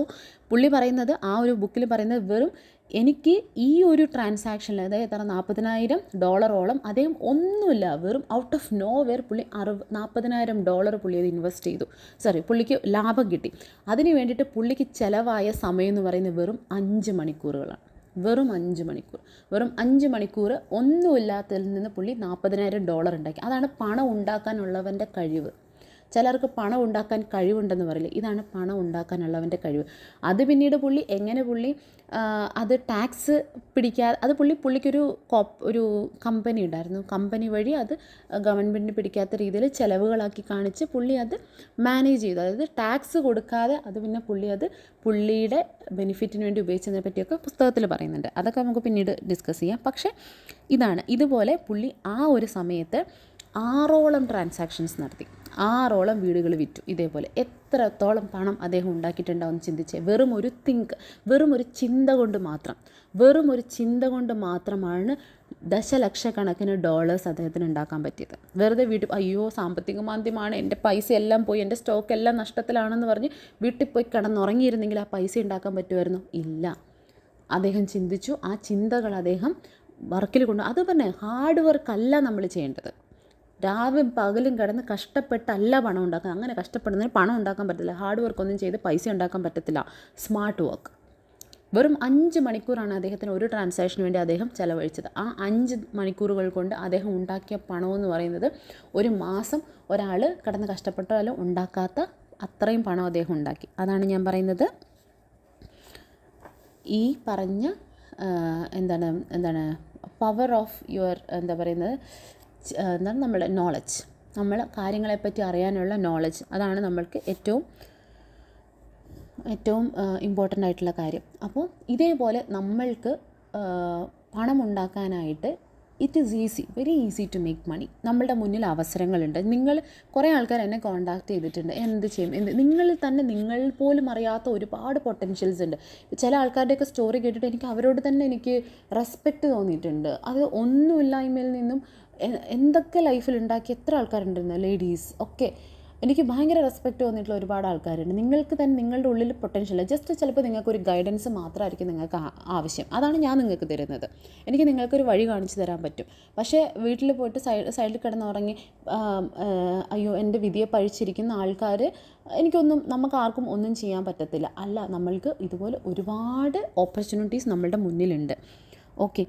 പുള്ളി പറയുന്നത്, ആ ഒരു ബുക്കിൽ പറയുന്നത്, വെറും എനിക്ക് ഈ ഒരു ട്രാൻസാക്ഷനിൽ, അതായത് എത്ര, $40,000 അദ്ദേഹം ഒന്നുമില്ല, വെറും ഔട്ട് ഓഫ് നോ വെയർ പുള്ളി $40,000 പുള്ളി അത് ഇൻവെസ്റ്റ് ചെയ്തു. പുള്ളിക്ക് ലാഭം കിട്ടി. അതിന് വേണ്ടിയിട്ട് പുള്ളിക്ക് ചിലവായ സമയം എന്ന് പറയുന്നത് വെറും 5 മണിക്കൂറുകളാണ്. വെറും 5 മണിക്കൂർ ഒന്നുമില്ലാത്തതിൽ നിന്ന് പുള്ളി $40,000 ഉണ്ടാക്കി. അതാണ് പണം ഉണ്ടാക്കാനുള്ളവൻ്റെ കഴിവ്. ചിലർക്ക് പണം ഉണ്ടാക്കാൻ കഴിവുണ്ടെന്ന് പറയില്ല, ഇതാണ് പണം ഉണ്ടാക്കാനുള്ളവൻ്റെ കഴിവ്. അത് പിന്നീട് പുള്ളി അത് ടാക്സ് പിടിക്കാതെ, അത് പുള്ളിക്കൊരു ഒരു കമ്പനി ഉണ്ടായിരുന്നു, കമ്പനി വഴി അത് ഗവൺമെൻറ്റിന് പിടിക്കാത്ത രീതിയിൽ ചിലവുകളാക്കി കാണിച്ച് പുള്ളി അത് മാനേജ് ചെയ്തു. അതായത് ടാക്സ് കൊടുക്കാതെ അത് പിന്നെ പുള്ളിയുടെ ബെനിഫിറ്റിന് വേണ്ടി ഉപയോഗിച്ചതിനെ പറ്റിയൊക്കെ പുസ്തകത്തിൽ പറയുന്നുണ്ട്. അതൊക്കെ നമുക്ക് പിന്നീട് ഡിസ്കസ് ചെയ്യാം. പക്ഷേ ഇതുപോലെ പുള്ളി ആ ഒരു സമയത്ത് 6ഓളം ട്രാൻസാക്ഷൻസ് നടത്തി, 6ഓളം വീടുകൾ വിറ്റു. ഇതേപോലെ എത്രത്തോളം പണം അദ്ദേഹം ഉണ്ടാക്കിയിട്ടുണ്ടാവും ചിന്തിച്ചേ. വെറും ഒരു ചിന്ത കൊണ്ട് മാത്രമാണ് ദശലക്ഷക്കണക്കിന് ഡോളേഴ്സ് അദ്ദേഹത്തിന് ഉണ്ടാക്കാൻ പറ്റിയത്. വെറുതെ അയ്യോ സാമ്പത്തിക മാന്ദ്യമാണ്, എൻ്റെ പൈസ എല്ലാം പോയി, എൻ്റെ സ്റ്റോക്ക് എല്ലാം നഷ്ടത്തിലാണെന്ന് പറഞ്ഞ് വീട്ടിൽ പോയി കിടന്നുറങ്ങിയിരുന്നെങ്കിൽ ആ പൈസ ഉണ്ടാക്കാൻ പറ്റുമായിരുന്നു? ഇല്ല. അദ്ദേഹം ചിന്തിച്ചു, ആ ചിന്തകൾ അദ്ദേഹം വർക്കിൽ അത് പറഞ്ഞേ ഹാർഡ് വർക്കല്ല നമ്മൾ ചെയ്യേണ്ടത്. രാവും പകലും കിടന്ന് കഷ്ടപ്പെട്ടല്ല പണം ഉണ്ടാക്കുക. അങ്ങനെ കഷ്ടപ്പെടുന്നതിന് പണം ഉണ്ടാക്കാൻ പറ്റില്ല. ഹാർഡ് വർക്കൊന്നും ചെയ്ത് പൈസ ഉണ്ടാക്കാൻ പറ്റത്തില്ല. Smart work. വെറും 5 മണിക്കൂറാണ് അദ്ദേഹത്തിന് ഒരു ട്രാൻസാക്ഷന് വേണ്ടി അദ്ദേഹം ചിലവഴിച്ചത്. ആ 5 മണിക്കൂറുകൾ കൊണ്ട് അദ്ദേഹം ഉണ്ടാക്കിയ പണമെന്ന് പറയുന്നത് ഒരു മാസം ഒരാൾ കിടന്ന് കഷ്ടപ്പെട്ടാലും ഉണ്ടാക്കാത്ത അത്രയും പണം അദ്ദേഹം ഉണ്ടാക്കി. അതാണ് ഞാൻ പറയുന്നത്, ഈ പറഞ്ഞ എന്താണ് പവർ ഓഫ് യുവർ നമ്മുടെ നോളജ്, നമ്മൾ കാര്യങ്ങളെപ്പറ്റി അറിയാനുള്ള നോളജ്, അതാണ് നമ്മൾക്ക് ഏറ്റവും ഇമ്പോർട്ടൻ്റ് ആയിട്ടുള്ള കാര്യം. അപ്പോൾ ഇതേപോലെ നമ്മൾക്ക് പണം ഉണ്ടാക്കാനായിട്ട് very easy to make money. നമ്മളുടെ മുന്നിൽ അവസരങ്ങളുണ്ട്. കുറേ ആൾക്കാർ എന്നെ കോൺടാക്ട് ചെയ്തിട്ടുണ്ട്, എന്ത് ചെയ്യും നിങ്ങൾ പോലും അറിയാത്ത ഒരുപാട് പൊട്ടൻഷ്യൽസ് ഉണ്ട്. ചില ആൾക്കാരുടെയൊക്കെ സ്റ്റോറി കേട്ടിട്ട് എനിക്ക് റെസ്പെക്റ്റ് തോന്നിയിട്ടുണ്ട്. അത് ഒന്നുമില്ലായ്മയിൽ നിന്നും എന്തൊക്കെ ലൈഫിൽ ഉണ്ടാക്കി എത്ര ആൾക്കാരുണ്ടെന്ന്, ലേഡീസ് ഒക്കെ എനിക്ക് ഭയങ്കര റെസ്പെക്റ്റ് തോന്നിയിട്ടുള്ള ഒരുപാട് ആൾക്കാരുണ്ട്. നിങ്ങൾക്ക് തന്നെ നിങ്ങളുടെ ഉള്ളിൽ പൊട്ടൻഷ്യൽ, ജസ്റ്റ് ചിലപ്പോൾ നിങ്ങൾക്കൊരു ഗൈഡൻസ് മാത്രമായിരിക്കും നിങ്ങൾക്ക് ആവശ്യം. അതാണ് ഞാൻ നിങ്ങൾക്ക് തരുന്നത്. എനിക്ക് നിങ്ങൾക്കൊരു വഴി കാണിച്ചു തരാൻ പറ്റും. പക്ഷേ വീട്ടിൽ പോയിട്ട് സൈഡിൽ കിടന്നുറങ്ങി അയ്യോ എൻ്റെ വിധിയെ പഴിച്ചിരിക്കുന്ന ആൾക്കാർ നമുക്ക് ആർക്കും ഒന്നും ചെയ്യാൻ പറ്റത്തില്ല. അല്ല, നമ്മൾക്ക് ഇതുപോലെ ഒരുപാട് ഓപ്പർച്യൂണിറ്റീസ് നമ്മളുടെ മുന്നിലുണ്ട്. ഓക്കെ,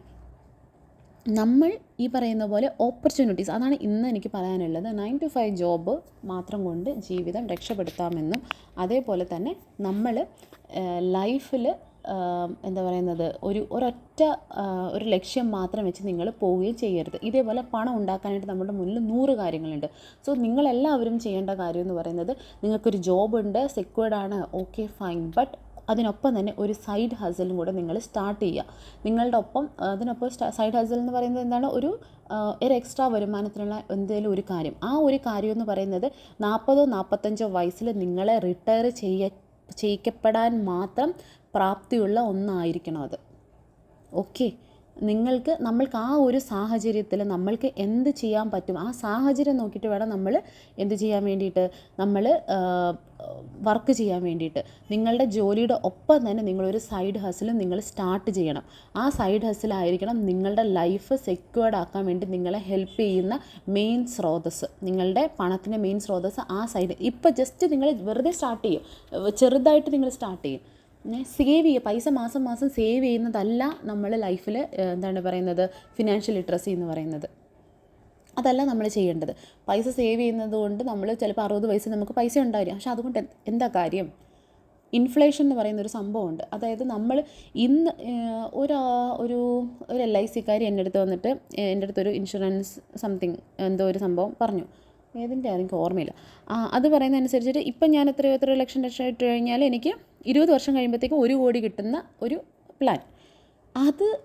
നമ്മൾ ഈ പറയുന്ന പോലെ ഓപ്പർച്യൂണിറ്റീസ്, അതാണ് ഇന്ന് എനിക്ക് പറയാനുള്ളത്. 9 to 5 ജോബ് മാത്രം കൊണ്ട് ജീവിതം രക്ഷപ്പെടുത്താമെന്നും, അതേപോലെ തന്നെ നമ്മൾ ലൈഫിൽ ഒരു ലക്ഷ്യം മാത്രം വെച്ച് നിങ്ങൾ പോവുകയും ചെയ്യരുത്. ഇതേപോലെ പണം ഉണ്ടാക്കാനായിട്ട് നമ്മുടെ മുന്നിൽ 100 കാര്യങ്ങളുണ്ട്. സോ നിങ്ങളെല്ലാവരും ചെയ്യേണ്ട കാര്യം എന്ന് പറയുന്നത്, നിങ്ങൾക്കൊരു ജോബുണ്ട്, സെക്യൂർഡ് ആണ്, ഓക്കെ ഫൈൻ, ബട്ട് അതിനൊപ്പം തന്നെ ഒരു സൈഡ് ഹസലും കൂടെ നിങ്ങൾ സ്റ്റാർട്ട് ചെയ്യുക. നിങ്ങളുടെ ഒപ്പം അതിനൊപ്പം സൈഡ് ഹസൽ എന്ന് പറയുന്നത് എന്താണ്, ഒരു എക്സ്ട്രാ വരുമാനത്തിനുള്ള എന്തെങ്കിലും ഒരു കാര്യം. ആ ഒരു കാര്യം എന്ന് പറയുന്നത് 40-45 വയസ്സിൽ നിങ്ങളെ റിട്ടയർ ചെയ്യിക്കപ്പെടാൻ മാത്രം പ്രാപ്തിയുള്ള ഒന്നായിരിക്കണം അത്. ഓക്കെ, നമ്മൾക്ക് ആ ഒരു സാഹചര്യത്തിൽ നമ്മൾക്ക് എന്ത് ചെയ്യാൻ പറ്റും, ആ സാഹചര്യം നോക്കിയിട്ട് വേണം നമ്മൾ എന്ത് ചെയ്യാൻ വേണ്ടിയിട്ട്, നമ്മൾ വർക്ക് ചെയ്യാൻ വേണ്ടിയിട്ട്. നിങ്ങളുടെ ജോലിയുടെ ഒപ്പം തന്നെ നിങ്ങളൊരു സൈഡ് ഹസിലും നിങ്ങൾ സ്റ്റാർട്ട് ചെയ്യണം. ആ സൈഡ് ഹസിലായിരിക്കണം നിങ്ങളുടെ ലൈഫ് സെക്യൂർഡ് ആക്കാൻ വേണ്ടി നിങ്ങളെ ഹെൽപ്പ് ചെയ്യുന്ന മെയിൻ സ്രോതസ്സ്, നിങ്ങളുടെ പണത്തിൻ്റെ മെയിൻ സ്രോതസ്സ് ആ സൈഡ്. ഇപ്പോൾ ജസ്റ്റ് നിങ്ങൾ വെറുതെ സ്റ്റാർട്ട് ചെയ്യും, ചെറുതായിട്ട് നിങ്ങൾ സ്റ്റാർട്ട് ചെയ്യും. സേവ് ചെയ്യുക, പൈസ മാസം സേവ് ചെയ്യുന്നതല്ല നമ്മൾ ലൈഫിൽ ഫിനാൻഷ്യൽ ലിറ്ററസി എന്ന് പറയുന്നത്. അതല്ല നമ്മൾ ചെയ്യേണ്ടത്. പൈസ സേവ് ചെയ്യുന്നത് കൊണ്ട് നമ്മൾ ചിലപ്പോൾ 60 വയസ്സിൽ നമുക്ക് പൈസ ഉണ്ടാവില്ല. പക്ഷെ അതുകൊണ്ട് എന്താ കാര്യം? ഇൻഫ്ലേഷൻ എന്ന് പറയുന്നൊരു സംഭവമുണ്ട്. അതായത് നമ്മൾ ഇന്ന് ഒരു LIC-കാരി എൻ്റെ അടുത്തൊരു ഇൻഷുറൻസ് സംതിങ് എന്തോ ഒരു സംഭവം പറഞ്ഞു, ഏതിൻ്റെ എനിക്ക് ഓർമ്മയില്ല. അത് പറയുന്നതനുസരിച്ചിട്ട് ഇപ്പം ഞാൻ എത്രയോ ലക്ഷം ഇട്ട് കഴിഞ്ഞാൽ എനിക്ക് 20 വർഷം കഴിയുമ്പോഴത്തേക്കും 1 കോടി കിട്ടുന്ന ഒരു പ്ലാൻ.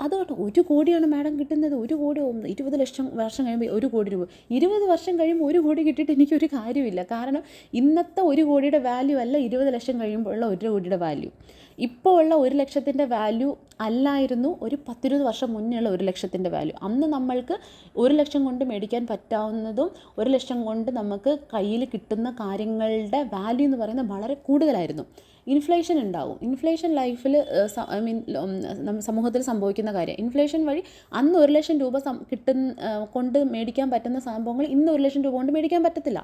അതുകൊണ്ട് 1 കോടിയാണ് മാഡം കിട്ടുന്നത്, 1 കോടി 20 ലക്ഷം വർഷം കഴിയുമ്പോൾ 1 കോടി രൂപ. 20 വർഷം കഴിയുമ്പോൾ 1 കോടി കിട്ടിയിട്ട് എനിക്കൊരു കാര്യമില്ല. കാരണം ഇന്നത്തെ 1 കോടിയുടെ വാല്യൂ അല്ല 20 ലക്ഷം കഴിയുമ്പോഴുള്ള 1 കോടിയുടെ വാല്യൂ. ഇപ്പോൾ ഉള്ള 1 ലക്ഷത്തിൻ്റെ വാല്യൂ അല്ലായിരുന്നു ഒരു 10-20 വർഷം മുന്നേയുള്ള 1 ലക്ഷത്തിൻ്റെ വാല്യൂ. അന്ന് നമ്മൾക്ക് 1 ലക്ഷം കൊണ്ട് മേടിക്കാൻ പറ്റാവുന്നതും 1 ലക്ഷം കൊണ്ട് നമുക്ക് കയ്യിൽ കിട്ടുന്ന കാര്യങ്ങളുടെ വാല്യൂ എന്ന് പറയുന്നത് വളരെ കൂടുതലായിരുന്നു. ഇൻഫ്ലേഷൻ ഉണ്ടാവും. ഇൻഫ്ലേഷൻ ലൈഫിൽ സമൂഹത്തിൽ സംഭവിക്കുന്ന കാര്യം. ഇൻഫ്ലേഷൻ വഴി അന്ന് 1 ലക്ഷം രൂപ കൊണ്ട് മേടിക്കാൻ പറ്റുന്ന സംഭവങ്ങൾ ഇന്ന് 1 ലക്ഷം രൂപ കൊണ്ട് മേടിക്കാൻ പറ്റത്തില്ല.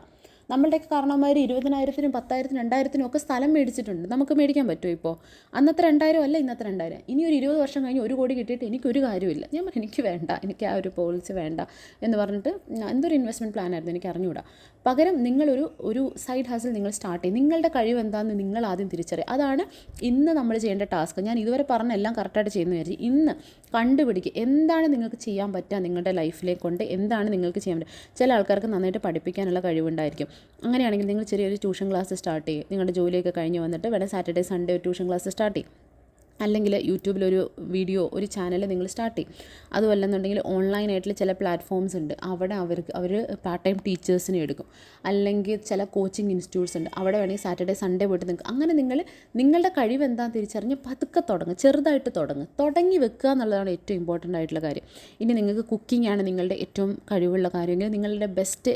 നമ്മളുടെയൊക്കെ കാരണവന്മാർ 20,000-നും 10,000-നും 2,000-നും ഒക്കെ സ്ഥലം മേടിച്ചിട്ടുണ്ട്. നമുക്ക് മേടിക്കാൻ പറ്റുമോ ഇപ്പോൾ? അന്നത്തെ 2,000 അല്ല ഇന്നത്തെ 2,000. ഇനി ഒരു 20 വർഷം കഴിഞ്ഞ് 1 കോടി കിട്ടിയിട്ട് എനിക്കൊരു കാര്യമില്ല. ഞാൻ പറഞ്ഞു എനിക്ക് വേണ്ട, എനിക്ക് ആ ഒരു പോളിസി വേണ്ട എന്ന് പറഞ്ഞിട്ട് എന്തൊരു ഇൻവെസ്റ്റ്മെൻറ്റ് പ്ലാനായിരുന്നു എനിക്ക് അറിഞ്ഞുകൂടാ. പകരം നിങ്ങളൊരു സൈഡ് ഹസിൽ നിങ്ങൾ സ്റ്റാർട്ട് ചെയ്യും. നിങ്ങളുടെ കഴിവ് എന്താണെന്ന് നിങ്ങൾ ആദ്യം തിരിച്ചറിയുക. അതാണ് ഇന്ന് നമ്മൾ ചെയ്യേണ്ട ടാസ്ക്. ഞാൻ ഇതുവരെ പറഞ്ഞ എല്ലാം കറക്റ്റായിട്ട് ചെയ്യുന്നു വിചാരിച്ചു. ഇന്ന് കണ്ടുപിടിക്കുക എന്താണ് നിങ്ങൾക്ക് ചെയ്യാൻ പറ്റുക നിങ്ങളുടെ ലൈഫിലെ കൊണ്ട്, എന്താണ് നിങ്ങൾക്ക് ചെയ്യാൻ പറ്റുക. ചില ആൾക്കാർക്ക് നന്നായിട്ട് പഠിപ്പിക്കാനുള്ള കഴിവുണ്ടായിരിക്കും. അങ്ങനെയാണെങ്കിൽ നിങ്ങൾ ചെറിയൊരു ട്യൂഷൻ ക്ലാസ് സ്റ്റാർട്ട് ചെയ്യും. നിങ്ങളുടെ ജോലിയൊക്കെ കഴിഞ്ഞ് വന്നിട്ട് വേണേൽ സാറ്റർഡേ സൺഡേ ഒരു ട്യൂഷൻ ക്ലാസ് സ്റ്റാർട്ട് ചെയ്യും. അല്ലെങ്കിൽ യൂട്യൂബിലൊരു വീഡിയോ, ഒരു ചാനൽ നിങ്ങൾ സ്റ്റാർട്ട് ചെയ്യും. അതുമല്ലെന്നുണ്ടെങ്കിൽ ഓൺലൈനായിട്ടുള്ള ചില പ്ലാറ്റ്ഫോംസ് ഉണ്ട്, അവിടെ അവർ പാർട്ട് ടൈം ടീച്ചേഴ്സിനെ എടുക്കും. അല്ലെങ്കിൽ ചില കോച്ചിങ് ഇൻസ്റ്റിറ്റ്യൂട്ട്സ് ഉണ്ട്, അവിടെ വേണമെങ്കിൽ സാറ്റർഡേ സൺഡേ പോയിട്ട് നിങ്ങൾക്ക് അങ്ങനെ നിങ്ങളുടെ കഴിവ് എന്താണെന്ന് തിരിച്ചറിഞ്ഞ് പതുക്കെ തുടങ്ങുക, ചെറുതായിട്ട് തുടങ്ങി വെക്കുക എന്നുള്ളതാണ് ഏറ്റവും ഇമ്പോർട്ടൻ്റ് ആയിട്ടുള്ള കാര്യം. ഇനി നിങ്ങൾക്ക് കുക്കിംഗ് ആണ് നിങ്ങളുടെ ഏറ്റവും കഴിവുള്ള കാര്യമെങ്കിൽ നിങ്ങളുടെ ബെസ്റ്റ്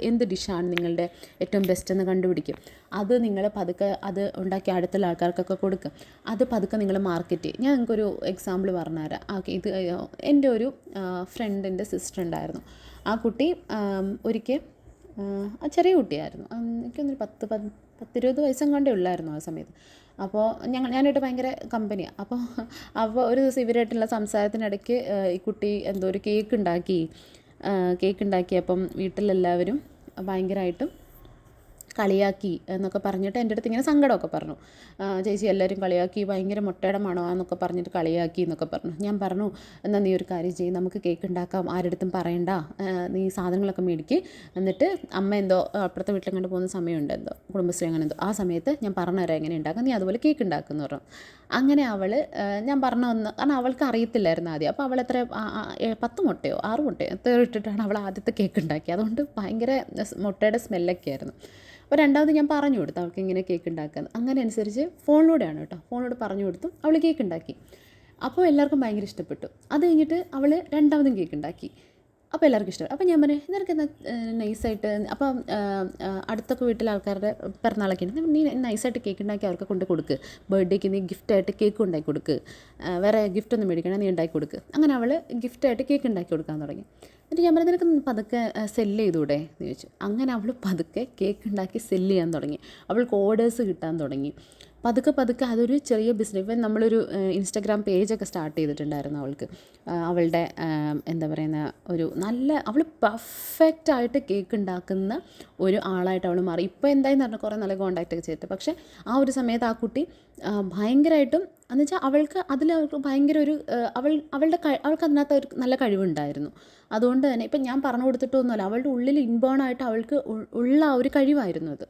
എന്ത് ഡിഷാണ് നിങ്ങളുടെ ഏറ്റവും ബെസ്റ്റ് എന്ന് കണ്ടുപിടിക്കും. അത് നിങ്ങൾ പതുക്കെ അത് ഉണ്ടാക്കി അടുത്തുള്ള ആൾക്കാർക്കൊക്കെ കൊടുക്കും. അത് പതുക്കെ നിങ്ങൾ മാർക്കറ്റ് ചെയ്യും. ഞാൻ നിങ്ങൾക്കൊരു എക്സാമ്പിൾ പറഞ്ഞുതരാം. ഇത് എൻ്റെ ഒരു ഫ്രണ്ടിൻ്റെ സിസ്റ്റർ ഉണ്ടായിരുന്നു. ആ കുട്ടി ഒരിക്കൽ ചെറിയ കുട്ടിയായിരുന്നു, എനിക്കൊന്നൊരു 10-20 വയസ്സെങ്ങാണ്ടേ ഉള്ളായിരുന്നു ആ സമയത്ത്. അപ്പോൾ ഞാനായിട്ട് ഭയങ്കര കമ്പനിയാണ്. അപ്പോൾ ഒരു ദിവസം ഇവരായിട്ടുള്ള സംസാരത്തിനിടയ്ക്ക് ഈ കുട്ടി എന്തോ ഒരു കേക്ക് ഉണ്ടാക്കിയപ്പം വീട്ടിലെല്ലാവരും ഭയങ്കരമായിട്ടും കളിയാക്കി എന്നൊക്കെ പറഞ്ഞിട്ട് എൻ്റെ അടുത്ത് ഇങ്ങനെ സങ്കടമൊക്കെ പറഞ്ഞു. ചേച്ചി എല്ലാവരും കളിയാക്കി, ഭയങ്കര മുട്ടയുടെ മണമാന്നൊക്കെ പറഞ്ഞിട്ട് കളിയാക്കി എന്നൊക്കെ പറഞ്ഞു. ഞാൻ പറഞ്ഞു എന്നാൽ നീ ഒരു കാര്യം ചെയ്യും, നമുക്ക് കേക്ക് ഉണ്ടാക്കാം, ആരുടെടുത്തും പറയണ്ട, നീ സാധനങ്ങളൊക്കെ മേടിക്ക്, എന്നിട്ട് അമ്മ എന്തോ അപ്പുറത്തെ വീട്ടിൽ കണ്ട് പോകുന്ന സമയമുണ്ട്, എന്തോ കുടുംബശ്രീ അങ്ങനെ എന്തോ, ആ സമയത്ത് ഞാൻ പറഞ്ഞുതരാം എങ്ങനെ ഉണ്ടാക്കാം, നീ അതുപോലെ കേക്ക് ഉണ്ടാക്കുമെന്ന് പറഞ്ഞു. അങ്ങനെ ഞാൻ പറഞ്ഞു വന്ന്, കാരണം അവൾക്ക് അറിയത്തില്ലായിരുന്നു ആദ്യം. അപ്പോൾ അവൾ 10 മുട്ടയോ 6 മുട്ടയോ എത്ര ഇട്ടിട്ടാണ് അവൾ ആദ്യത്തെ കേക്ക് ഉണ്ടാക്കിയത്. അതുകൊണ്ട് ഭയങ്കര മുട്ടയുടെ സ്മെല്ലൊക്കെ ആയിരുന്നു. അപ്പോൾ രണ്ടാമത് ഞാൻ പറഞ്ഞു കൊടുത്തു അവൾക്ക് ഇങ്ങനെ കേക്ക് ഉണ്ടാക്കാൻ. അങ്ങനെ അനുസരിച്ച് ഫോണിലൂടെയാണ് കേട്ടോ, ഫോണിലൂടെ പറഞ്ഞു കൊടുത്തു, അവൾ കേക്ക് ഉണ്ടാക്കി. അപ്പോൾ എല്ലാവർക്കും ഭയങ്കര ഇഷ്ടപ്പെട്ടു. അത് കഴിഞ്ഞിട്ട് അവൾ രണ്ടാമതും കേക്ക് ഉണ്ടാക്കി. അപ്പോൾ എല്ലാവർക്കും ഇഷ്ടമായി. അപ്പോൾ ഞാൻ പറഞ്ഞു നിനക്ക് എന്താ നൈസായിട്ട്, അപ്പം അടുത്തൊക്കെ വീട്ടിലെ ആൾക്കാരുടെ പിറന്നാളൊക്കെ ഉണ്ട്, നീ നൈസായിട്ട് കേക്ക് ഉണ്ടാക്കി അവർക്ക് കൊണ്ട് കൊടുക്ക്, ബർത്ത്ഡേക്ക് നീ ഗിഫ്റ്റായിട്ട് കേക്ക് ഉണ്ടാക്കി കൊടുക്ക്, വേറെ ഗിഫ്റ്റൊന്നും മേടിക്കണം, നീ ഉണ്ടാക്കി കൊടുക്ക്. അങ്ങനെ അവൾ ഗിഫ്റ്റായിട്ട് കേക്ക് ഉണ്ടാക്കി കൊടുക്കാൻ തുടങ്ങി. എന്നിട്ട് ഞാൻ പറഞ്ഞു നിനക്ക് പതുക്കെ സെല്ല് ചെയ്തൂടെ എന്ന് ചോദിച്ചു. അങ്ങനെ അവൾ പതുക്കെ കേക്ക് ഉണ്ടാക്കി സെല്ല് ചെയ്യാൻ തുടങ്ങി. അവൾക്ക് ഓർഡേഴ്സ് കിട്ടാൻ തുടങ്ങി. പതുക്കെ അതൊരു ചെറിയ ബിസിനസ്. ഇവൻ നമ്മളൊരു ഇൻസ്റ്റാഗ്രാം പേജൊക്കെ സ്റ്റാർട്ട് ചെയ്തിട്ടുണ്ടായിരുന്നു അവൾക്ക്. അവളുടെ എന്താ പറയുന്ന അവൾ പെർഫെക്റ്റായിട്ട് കേക്ക് ഉണ്ടാക്കുന്ന ഒരു ആളായിട്ട് അവൾ മാറി. ഇപ്പോൾ എന്തായെന്ന് പറഞ്ഞാൽ കുറേ നല്ല കോൺടാക്റ്റൊക്കെ ചെയ്തിട്ട്. പക്ഷേ ആ ഒരു സമയത്ത് ആ കുട്ടി ഭയങ്കരമായിട്ടും എന്നുവെച്ചാൽ അവൾക്ക് ഭയങ്കര ഒരു അവൾക്ക് അതിനകത്ത് ഒരു നല്ല കഴിവുണ്ടായിരുന്നു. അതുകൊണ്ട് തന്നെ ഇപ്പം ഞാൻ പറഞ്ഞു കൊടുത്തിട്ടൊന്നുമല്ല, അവളുടെ ഉള്ളിൽ ഇൻബേൺ ആയിട്ട് അവൾക്ക് ഉള്ള ഒരു കഴിവായിരുന്നു അത്.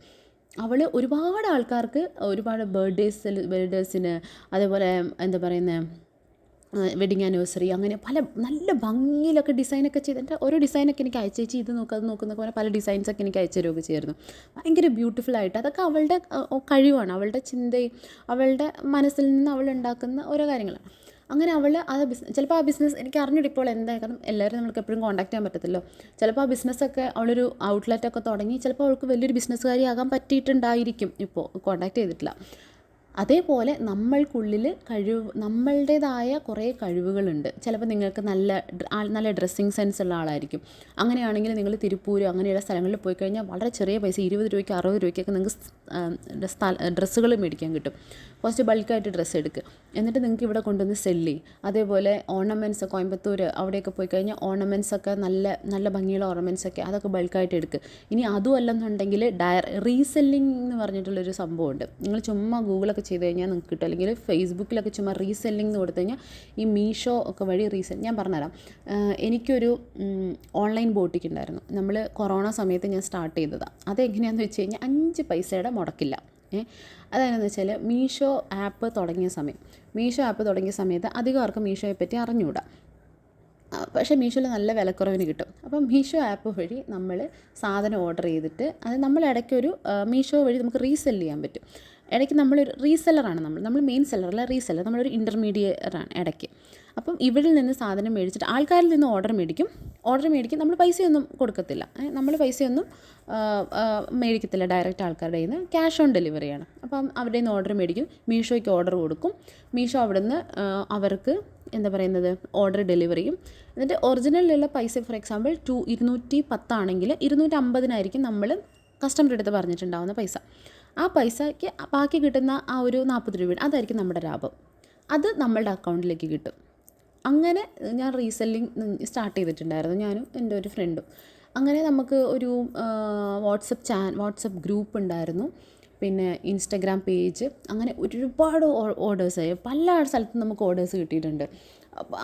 അവൾ ഒരുപാട് ആൾക്കാർക്ക് ഒരുപാട് ബർത്ത്ഡേസിന്, അതേപോലെ എന്താ പറയുന്നത് വെഡിങ് ആനിവേഴ്സറി, അങ്ങനെ പല നല്ല ഭംഗിയിലൊക്കെ ഡിസൈനൊക്കെ ചെയ്തിട്ട് ഓരോ ഡിസൈനൊക്കെ എനിക്ക് അയച്ചേച്ച് ഇത് നോക്കുക അത് നോക്കുന്നൊക്കെ പറഞ്ഞാൽ പല ഡിസൈൻസൊക്കെ എനിക്ക് അയച്ചു തരുമൊക്കെ ചെയ്യായിരുന്നു. ഭയങ്കര ബ്യൂട്ടിഫുള്ളായിട്ട്. അതൊക്കെ അവളുടെ കഴിവാണ്, അവളുടെ ചിന്തയും അവളുടെ മനസ്സിൽ നിന്ന് അവൾ ഉണ്ടാക്കുന്ന ഓരോ കാര്യങ്ങളാണ്. അങ്ങനെ അവൾ ചിലപ്പോൾ ആ ബിസിനസ് എനിക്ക് അറിഞ്ഞിട്ട് ഇപ്പോൾ എന്തായാലും, കാരണം എല്ലാവരും നമുക്ക് എപ്പോഴും കോൺടാക്ട് ചെയ്യാൻ പറ്റത്തില്ലോ. ചിലപ്പോൾ ആ ബിസിനസ്സൊക്കെ അവളൊരു ഔട്ട്ലെറ്റൊക്കെ തുടങ്ങി ചിലപ്പോൾ അവൾക്ക് വലിയൊരു ബിസിനസ്സുകാരിയാകാൻ പറ്റിയിട്ടുണ്ടായിരിക്കും. ഇപ്പോൾ കോൺടാക്ട് ചെയ്തിട്ടില്ല. അതേപോലെ നമ്മൾക്കുള്ളിൽ നമ്മളുടേതായ കുറേ കഴിവുകളുണ്ട്. ചിലപ്പോൾ നിങ്ങൾക്ക് നല്ല ഡ്രസ്സിങ് സെൻസ് ഉള്ള ആളായിരിക്കും. അങ്ങനെയാണെങ്കിൽ നിങ്ങൾ തിരുപ്പൂർ അങ്ങനെയുള്ള സ്ഥലങ്ങളിൽ പോയി കഴിഞ്ഞാൽ വളരെ ചെറിയ പൈസ 20 രൂപയ്ക്ക് 60 രൂപയ്ക്കൊക്കെ നിങ്ങൾക്ക് ഡ്രസ്സുകൾ മേടിക്കാൻ കിട്ടും. കുറച്ച് ബൾക്കായിട്ട് ഡ്രസ്സ് എടുക്കുക, എന്നിട്ട് നിങ്ങൾക്ക് ഇവിടെ കൊണ്ടുവന്ന് സെല്ല് ചെയ്യും. അതേപോലെ ഓർണമെൻറ്റ്സ് കോയമ്പത്തൂർ അവിടെയൊക്കെ പോയി കഴിഞ്ഞാൽ ഓർണമെൻറ്റ്സൊക്കെ നല്ല ഭംഗിയുള്ള ഓർണമെൻറ്റ്സൊക്കെ അതൊക്കെ ബൾക്കായിട്ട് എടുക്കുക. ഇനി അതും അല്ലെന്നുണ്ടെങ്കിൽ റീസെല്ലിംഗ് എന്ന് പറഞ്ഞിട്ടുള്ളൊരു സംഭവമുണ്ട്. നിങ്ങൾ ചുമ്മാ ഗൂഗിളൊക്കെ ചെയ്ത് കഴിഞ്ഞാൽ നിങ്ങൾക്ക് കിട്ടും. അല്ലെങ്കിൽ ഫേസ്ബുക്കിലൊക്കെ ചുമ്മാ റീസെല്ലിംഗ് എന്ന് കൊടുത്തു കഴിഞ്ഞാൽ ഈ മീഷോ ഒക്കെ വഴി ഞാൻ പറഞ്ഞുതരാം. എനിക്കൊരു ഓൺലൈൻ ബോട്ടിക്ക് ഉണ്ടായിരുന്നു. നമ്മൾ കൊറോണ സമയത്ത് ഞാൻ സ്റ്റാർട്ട് ചെയ്തതാണ്. അതെങ്ങനെയാണെന്ന് വെച്ച് കഴിഞ്ഞാൽ 5 പൈസയുടെ മുടക്കില്ല. അതെങ്ങനെയാണെന്ന് വെച്ചാൽ മീഷോ ആപ്പ് തുടങ്ങിയ സമയത്ത് അധികം ആർക്കും മീഷോയെ പറ്റി അറിഞ്ഞുകൂടാ. പക്ഷേ മീഷോയിൽ നല്ല വിലക്കുറവിന് കിട്ടും. അപ്പം മീഷോ ആപ്പ് വഴി നമ്മൾ സാധനം ഓർഡർ ചെയ്തിട്ട് അത് നമ്മൾ ഇടയ്ക്കൊരു മീഷോ വഴി നമുക്ക് റീസെല് ചെയ്യാൻ പറ്റും. ഇടയ്ക്ക് നമ്മളൊരു റീസെല്ലറാണ് നമ്മൾ മെയിൻ സെല്ലറല്ല, റീസെല്ലർ, നമ്മളൊരു ഇൻ്റർമീഡിയറാണ് ഇടയ്ക്ക്. അപ്പം ഇവരിൽ നിന്ന് സാധനം മേടിച്ചിട്ട് ആൾക്കാരിൽ നിന്ന് ഓർഡർ മേടിക്കും, നമ്മൾ പൈസയൊന്നും കൊടുക്കത്തില്ല, നമ്മൾ പൈസയൊന്നും മേടിക്കത്തില്ല ഡയറക്റ്റ് ആൾക്കാരുടെ കയ്യിൽ നിന്ന്, ക്യാഷ് ഓൺ ഡെലിവറിയാണ്. അപ്പം അവരുടെ നിന്ന് ഓർഡർ മേടിക്കും, മീഷോയ്ക്ക് ഓർഡർ കൊടുക്കും, മീഷോ അവിടെ നിന്ന് അവർക്ക് എന്താ പറയുന്നത് ഓർഡർ ഡെലിവറി ചെയ്യും. എന്നിട്ട് ഒറിജിനലിലുള്ള പൈസ ഫോർ എക്സാമ്പിൾ 210 ആണെങ്കിൽ 250 നമ്മൾ കസ്റ്റമറുടെ അടുത്ത് പറഞ്ഞിട്ടുണ്ടാവുന്ന പൈസ. ആ പൈസയ്ക്ക് ബാക്കി കിട്ടുന്ന ആ ഒരു 40 രൂപ അതായിരിക്കും നമ്മുടെ ലാഭം. അത് നമ്മളുടെ അക്കൗണ്ടിലേക്ക് കിട്ടും. അങ്ങനെ ഞാൻ റീസെല്ലിങ് സ്റ്റാർട്ട് ചെയ്തിട്ടുണ്ടായിരുന്നു, ഞാനും എൻ്റെ ഒരു ഫ്രണ്ടും. അങ്ങനെ നമുക്ക് ഒരു വാട്സപ്പ് ഗ്രൂപ്പ് ഉണ്ടായിരുന്നു, പിന്നെ ഇൻസ്റ്റഗ്രാം പേജ്, അങ്ങനെ ഒരുപാട് ഓർഡേഴ്സായി, പല സ്ഥലത്തും നമുക്ക് ഓർഡേഴ്സ് കിട്ടിയിട്ടുണ്ട്.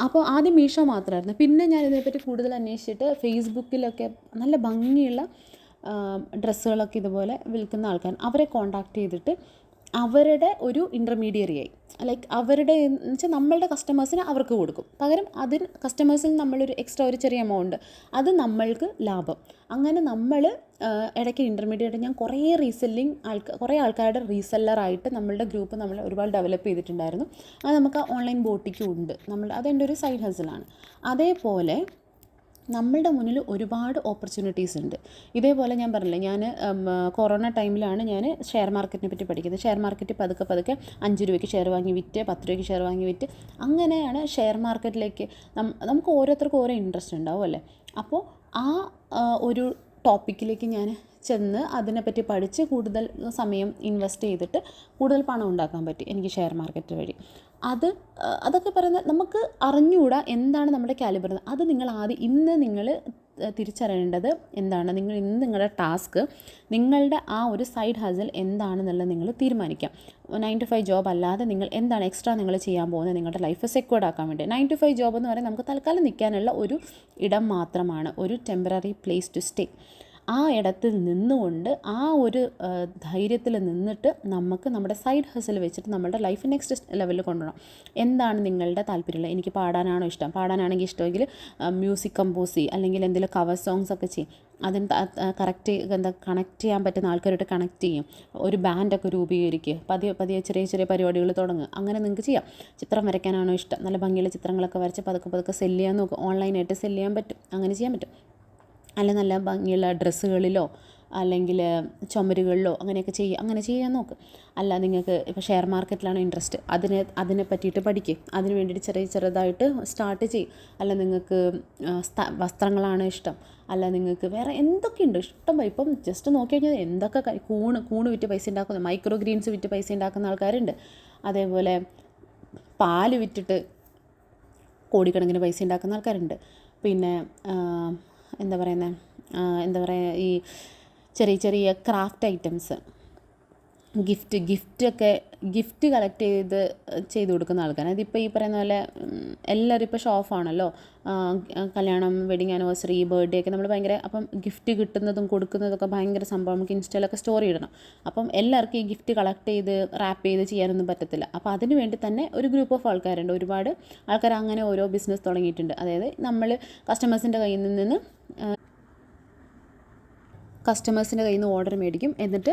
അപ്പോൾ ആദ്യം മീഷോ മാത്രമായിരുന്നു. പിന്നെ ഞാൻ ഇതിനെപ്പറ്റി കൂടുതൽ അന്വേഷിച്ചിട്ട് ഫേസ്ബുക്കിലൊക്കെ നല്ല ഭംഗിയുള്ള ഡ്രസ്സുകളൊക്കെ ഇതുപോലെ വിൽക്കുന്ന ആൾക്കാർ, അവരെ കോൺടാക്റ്റ് ചെയ്തിട്ട് അവരുടെ ഒരു ഇൻ്റർമീഡിയറിയായി, ലൈക്ക് അവരുടെ എന്ന് വെച്ചാൽ നമ്മളുടെ കസ്റ്റമേഴ്സിന് അവർക്ക് കൊടുക്കും, പകരം അതിന് കസ്റ്റമേഴ്സിന് നമ്മളൊരു എക്സ്ട്രാ ഒരു ചെറിയ എമൗണ്ട്, അത് നമ്മൾക്ക് ലാഭം. അങ്ങനെ നമ്മൾ ഇടയ്ക്ക് ഇൻ്റർമീഡിയറ്റ് ഞാൻ കുറേ ആൾക്കാരുടെ റീസെല്ലറായിട്ട് നമ്മളുടെ ഗ്രൂപ്പ് നമ്മൾ ഒരുപാട് ഡെവലപ്പ് ചെയ്തിട്ടുണ്ടായിരുന്നു. അത് നമുക്ക് ഓൺലൈൻ ബോട്ടിക്കും ഉണ്ട്, അതെൻ്റെ ഒരു സൈഡ് ഹസിലാണ്. അതേപോലെ നമ്മളുടെ മുന്നിൽ ഒരുപാട് ഓപ്പർച്യൂണിറ്റീസ് ഉണ്ട്. ഇതേപോലെ ഞാൻ പറഞ്ഞില്ലേ, ഞാൻ കൊറോണ ടൈമിലാണ് ഞാൻ ഷെയർ മാർക്കറ്റിനെ പറ്റി പഠിക്കുന്നത്. ഷെയർ മാർക്കറ്റ് പതുക്കെ 5 രൂപയ്ക്ക് ഷെയർ വാങ്ങി വിറ്റ്, 10 രൂപയ്ക്ക് ഷെയർ വാങ്ങി വിറ്റ്, അങ്ങനെയാണ് ഷെയർ മാർക്കറ്റിലേക്ക് നമുക്ക് ഓരോരുത്തർക്കും ഓരോ ഇൻട്രസ്റ്റ് ഉണ്ടാവും അല്ലേ. അപ്പോൾ ആ ഒരു ടോപ്പിക്കിലേക്ക് ഞാൻ ചെന്ന് അതിനെപ്പറ്റി പഠിച്ച് കൂടുതൽ സമയം ഇൻവെസ്റ്റ് ചെയ്തിട്ട് കൂടുതൽ പണം ഉണ്ടാക്കാൻ പറ്റി എനിക്ക് ഷെയർ മാർക്കറ്റ് വഴി. അതൊക്കെ പറയുന്നത് നമുക്ക് അറിഞ്ഞുകൂടാ എന്താണ് നമ്മുടെ കാലിബർ. അത് നിങ്ങൾ തിരിച്ചറിയേണ്ടത് എന്താണ്, നിങ്ങളുടെ ടാസ്ക്, നിങ്ങളുടെ ആ ഒരു സൈഡ് ഹസിൽ എന്താണെന്നുള്ളത് നിങ്ങൾ തീരുമാനിക്കാം. 9 to 5 ജോബ് അല്ലാതെ നിങ്ങൾ എന്താണ് എക്സ്ട്രാ നിങ്ങൾ ചെയ്യാൻ പോകുന്നത് നിങ്ങളുടെ ലൈഫ് സെക്യൂർഡ് ആക്കാൻ വേണ്ടി. 9 to 5 ജോബ് എന്ന് പറയുന്നത് നമുക്ക് തൽക്കാലം നിൽക്കാനുള്ള ഒരു ഇടം മാത്രമാണ്, ഒരു ടെമ്പററി പ്ലേസ് ടു സ്റ്റേ. ആ ഇടത്തിൽ നിന്നുകൊണ്ട് ആ ഒരു ധൈര്യത്തിൽ നിന്നിട്ട് നമുക്ക് നമ്മുടെ സൈഡ് ഹസിൽ വെച്ചിട്ട് നമ്മുടെ ലൈഫ് നെക്സ്റ്റ് ലെവലിൽ കൊണ്ടുപോകണം. എന്താണ് നിങ്ങളുടെ താല്പര്യമുള്ളത്? എനിക്ക് പാടാനാണോ ഇഷ്ടം? പാടാനാണെങ്കിൽ ഇഷ്ടമെങ്കിൽ മ്യൂസിക് കമ്പോസ് ചെയ്യും, അല്ലെങ്കിൽ എന്തെങ്കിലും കവർ സോങ്സ് ഒക്കെ ചെയ്യും. അതിന് കണക്ട് ചെയ്യാൻ പറ്റുന്ന ആൾക്കാരോട്ട് കണക്ട് ചെയ്യും, ഒരു ബാൻഡൊക്കെ രൂപീകരിക്കുക, പതിയെ ചെറിയ പരിപാടികൾ തുടങ്ങുക. അങ്ങനെ നിങ്ങൾക്ക് ചെയ്യാം. ചിത്രം വരയ്ക്കാനാണോ ഇഷ്ടം? നല്ല ഭംഗിയുള്ള ചിത്രങ്ങളൊക്കെ വരച്ച് പതുക്കെ സെല്ല് ചെയ്യാൻ നോക്കുക. ഓൺലൈനായിട്ട് സെല്ല് ചെയ്യാൻ പറ്റും, അങ്ങനെ ചെയ്യാൻ പറ്റും. അല്ല നല്ല ഭംഗിയുള്ള ഡ്രസ്സുകളിലോ അല്ലെങ്കിൽ ചുമരുകളിലോ അങ്ങനെ ചെയ്യാൻ നോക്ക്. അല്ല നിങ്ങൾക്ക് ഇപ്പോൾ ഷെയർ മാർക്കറ്റിലാണ് ഇൻട്രസ്റ്റ്, അതിനെ പറ്റിയിട്ട് പഠിക്കുക, അതിന് വേണ്ടിയിട്ട് ചെറുതായിട്ട് സ്റ്റാർട്ട് ചെയ്യും. അല്ല നിങ്ങൾക്ക് വസ്ത്രങ്ങളാണ് ഇഷ്ടം, അല്ല നിങ്ങൾക്ക് വേറെ എന്തൊക്കെയുണ്ട് ഇഷ്ടം. ഇപ്പം ജസ്റ്റ് നോക്കി കഴിഞ്ഞാൽ എന്തൊക്കെ കൂണ് വിറ്റ് പൈസ ഉണ്ടാക്കുന്ന, മൈക്രോ ഗ്രീൻസ് വിറ്റ് പൈസ ഉണ്ടാക്കുന്ന ആൾക്കാരുണ്ട്. അതേപോലെ പാല് വിറ്റിട്ട് കോടിക്കണക്കിന് പൈസ ഉണ്ടാക്കുന്ന ആൾക്കാരുണ്ട്. പിന്നെ എന്താ പറയുക, ഈ ചെറിയ ക്രാഫ്റ്റ് ഐറ്റംസ്, ഗിഫ്റ്റ് കളക്ട് ചെയ്ത് കൊടുക്കുന്ന ആൾക്കാർ. അതിപ്പോൾ ഈ പറയുന്ന പോലെ എല്ലാവരും ഇപ്പോൾ ഷോ ഓഫാണല്ലോ, കല്യാണം, വെഡിങ് ആനിവേഴ്സറി, ബർത്ത്ഡേ ഒക്കെ നമ്മൾ ഭയങ്കര, അപ്പം ഗിഫ്റ്റ് കിട്ടുന്നതും കൊടുക്കുന്നതൊക്കെ ഭയങ്കര സംഭവം. നമുക്ക് ഇൻസ്റ്റയിലൊക്കെ സ്റ്റോറി ഇടണം. അപ്പം എല്ലാവർക്കും ഈ ഗിഫ്റ്റ് കളക്ട് ചെയ്ത് റാപ്പ് ചെയ്ത് ചെയ്യാനൊന്നും പറ്റത്തില്ല. അപ്പോൾ അതിന് വേണ്ടി തന്നെ ഒരു ഗ്രൂപ്പ് ഓഫ് ആൾക്കാരുണ്ട്, ഒരുപാട് ആൾക്കാർ അങ്ങനെ ഓരോ ബിസിനസ് തുടങ്ങിയിട്ടുണ്ട്. അതായത് നമ്മൾ കസ്റ്റമേഴ്സിൻ്റെ കയ്യിൽ നിന്ന് ഓർഡർ മേടിക്കും. എന്നിട്ട്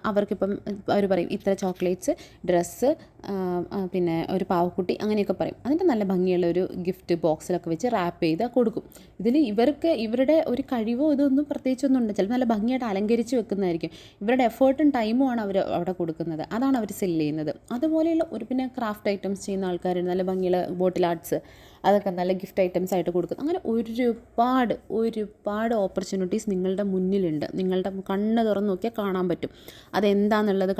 അവർക്കിപ്പം അവർ പറയും ഇത്ര ചോക്ലേറ്റ്സ്, ഡ്രസ്സ്, പിന്നെ ഒരു പാവക്കുട്ടി, അങ്ങനെയൊക്കെ പറയും. അതിൻ്റെ നല്ല ഭംഗിയുള്ള ഒരു ഗിഫ്റ്റ് ബോക്സിലൊക്കെ വെച്ച് റാപ്പ് ചെയ്ത് കൊടുക്കും. ഇതിൽ ഇവരുടെ ഒരു കഴിവോ ഇതൊന്നും പ്രത്യേകിച്ചൊന്നും ഉണ്ട്. ചിലപ്പോൾ നല്ല ഭംഗിയായിട്ട് അലങ്കരിച്ച് വെക്കുന്നതായിരിക്കും. ഇവരുടെ എഫേർട്ടും ടൈമുമാണ് അവർ അവിടെ കൊടുക്കുന്നത്, അതാണ് അവർ സെല്ല് ചെയ്യുന്നത്. അതുപോലെയുള്ള പിന്നെ ക്രാഫ്റ്റ് ഐറ്റംസ് ചെയ്യുന്ന ആൾക്കാരുണ്ട്, നല്ല ഭംഗിയുള്ള ബോട്ടിൽ ആർട്സ്, അതൊക്കെ നല്ല ഗിഫ്റ്റ് ഐറ്റംസ് ആയിട്ട് കൊടുക്കും. അങ്ങനെ ഒരുപാട് ഓപ്പർച്യൂണിറ്റീസ് നിങ്ങളുടെ മുന്നിലുണ്ട്. നിങ്ങളുടെ കണ്ണ് തുറന്ന് നോക്കിയാൽ കാണാൻ പറ്റും. അതെന്താണെന്നുള്ളത്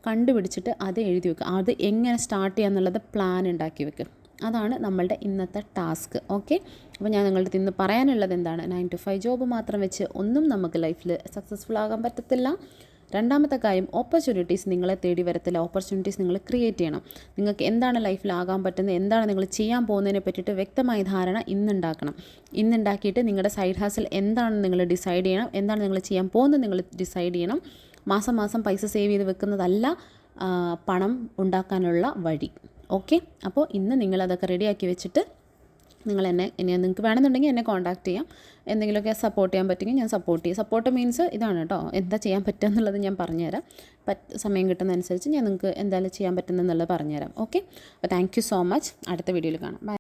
കണ്ടുപിടിച്ചിട്ട് അത് എഴുതി വെക്കുക. അത് എങ്ങനെ സ്റ്റാർട്ട് ചെയ്യാന്നുള്ളത് പ്ലാൻ ഉണ്ടാക്കി വെക്കുക. അതാണ് നമ്മളുടെ ഇന്നത്തെ ടാസ്ക്. ഓക്കെ, അപ്പോൾ ഞാൻ നിങ്ങളുടെ ഇന്ന് പറയാനുള്ളത് എന്താണ്, 9 to 5 ജോബ് മാത്രം വെച്ച് ഒന്നും നമുക്ക് ലൈഫിൽ സക്സസ്ഫുൾ ആകാൻ പറ്റത്തില്ല. രണ്ടാമത്തെ കാര്യം, ഓപ്പർച്യൂണിറ്റീസ് നിങ്ങളെ തേടി വരത്തില്ല. ഓപ്പർച്യൂണിറ്റീസ് നിങ്ങൾ ക്രിയേറ്റ് ചെയ്യണം. നിങ്ങൾക്ക് എന്താണ് ലൈഫിലാകാൻ പറ്റുന്നത്, എന്താണ് നിങ്ങൾ ചെയ്യാൻ പോകുന്നതിനെ പറ്റിയിട്ട് വ്യക്തമായ ധാരണ ഇന്നുണ്ടാക്കിയിട്ട് നിങ്ങളുടെ സൈഡ് ഹസിൽ എന്താണെന്ന് നിങ്ങൾ ഡിസൈഡ് ചെയ്യണം. എന്താണ് നിങ്ങൾ ചെയ്യാൻ പോകുന്നത് നിങ്ങൾ ഡിസൈഡ് ചെയ്യണം. മാസം പൈസ സേവ് ചെയ്ത് വെക്കുന്നതല്ല പണം ഉണ്ടാക്കാനുള്ള വഴി. ഓക്കെ, അപ്പോൾ ഇന്ന് നിങ്ങളതൊക്കെ റെഡിയാക്കി വെച്ചിട്ട് നിങ്ങൾക്ക് വേണമെന്നുണ്ടെങ്കിൽ എന്നെ കോൺടാക്റ്റ് ചെയ്യാം. എന്തെങ്കിലുമൊക്കെ സപ്പോർട്ട് ചെയ്യാൻ പറ്റുമെങ്കിൽ ഞാൻ സപ്പോർട്ട് ചെയ്യും. സപ്പോർട്ട് മീൻസ് ഇതാണ് കേട്ടോ, എന്താ ചെയ്യാൻ പറ്റുക എന്നുള്ളത് ഞാൻ പറഞ്ഞുതരാം. സമയം കിട്ടുന്നതനുസരിച്ച് ഞാൻ നിങ്ങൾക്ക് എന്തായാലും ചെയ്യാൻ പറ്റുന്നതെന്നുള്ളത് പറഞ്ഞുതരാം. ഓക്കെ, അപ്പോൾ താങ്ക് യു സോ മച്ച്. അടുത്ത വീഡിയോയിൽ കാണാം. ബൈ.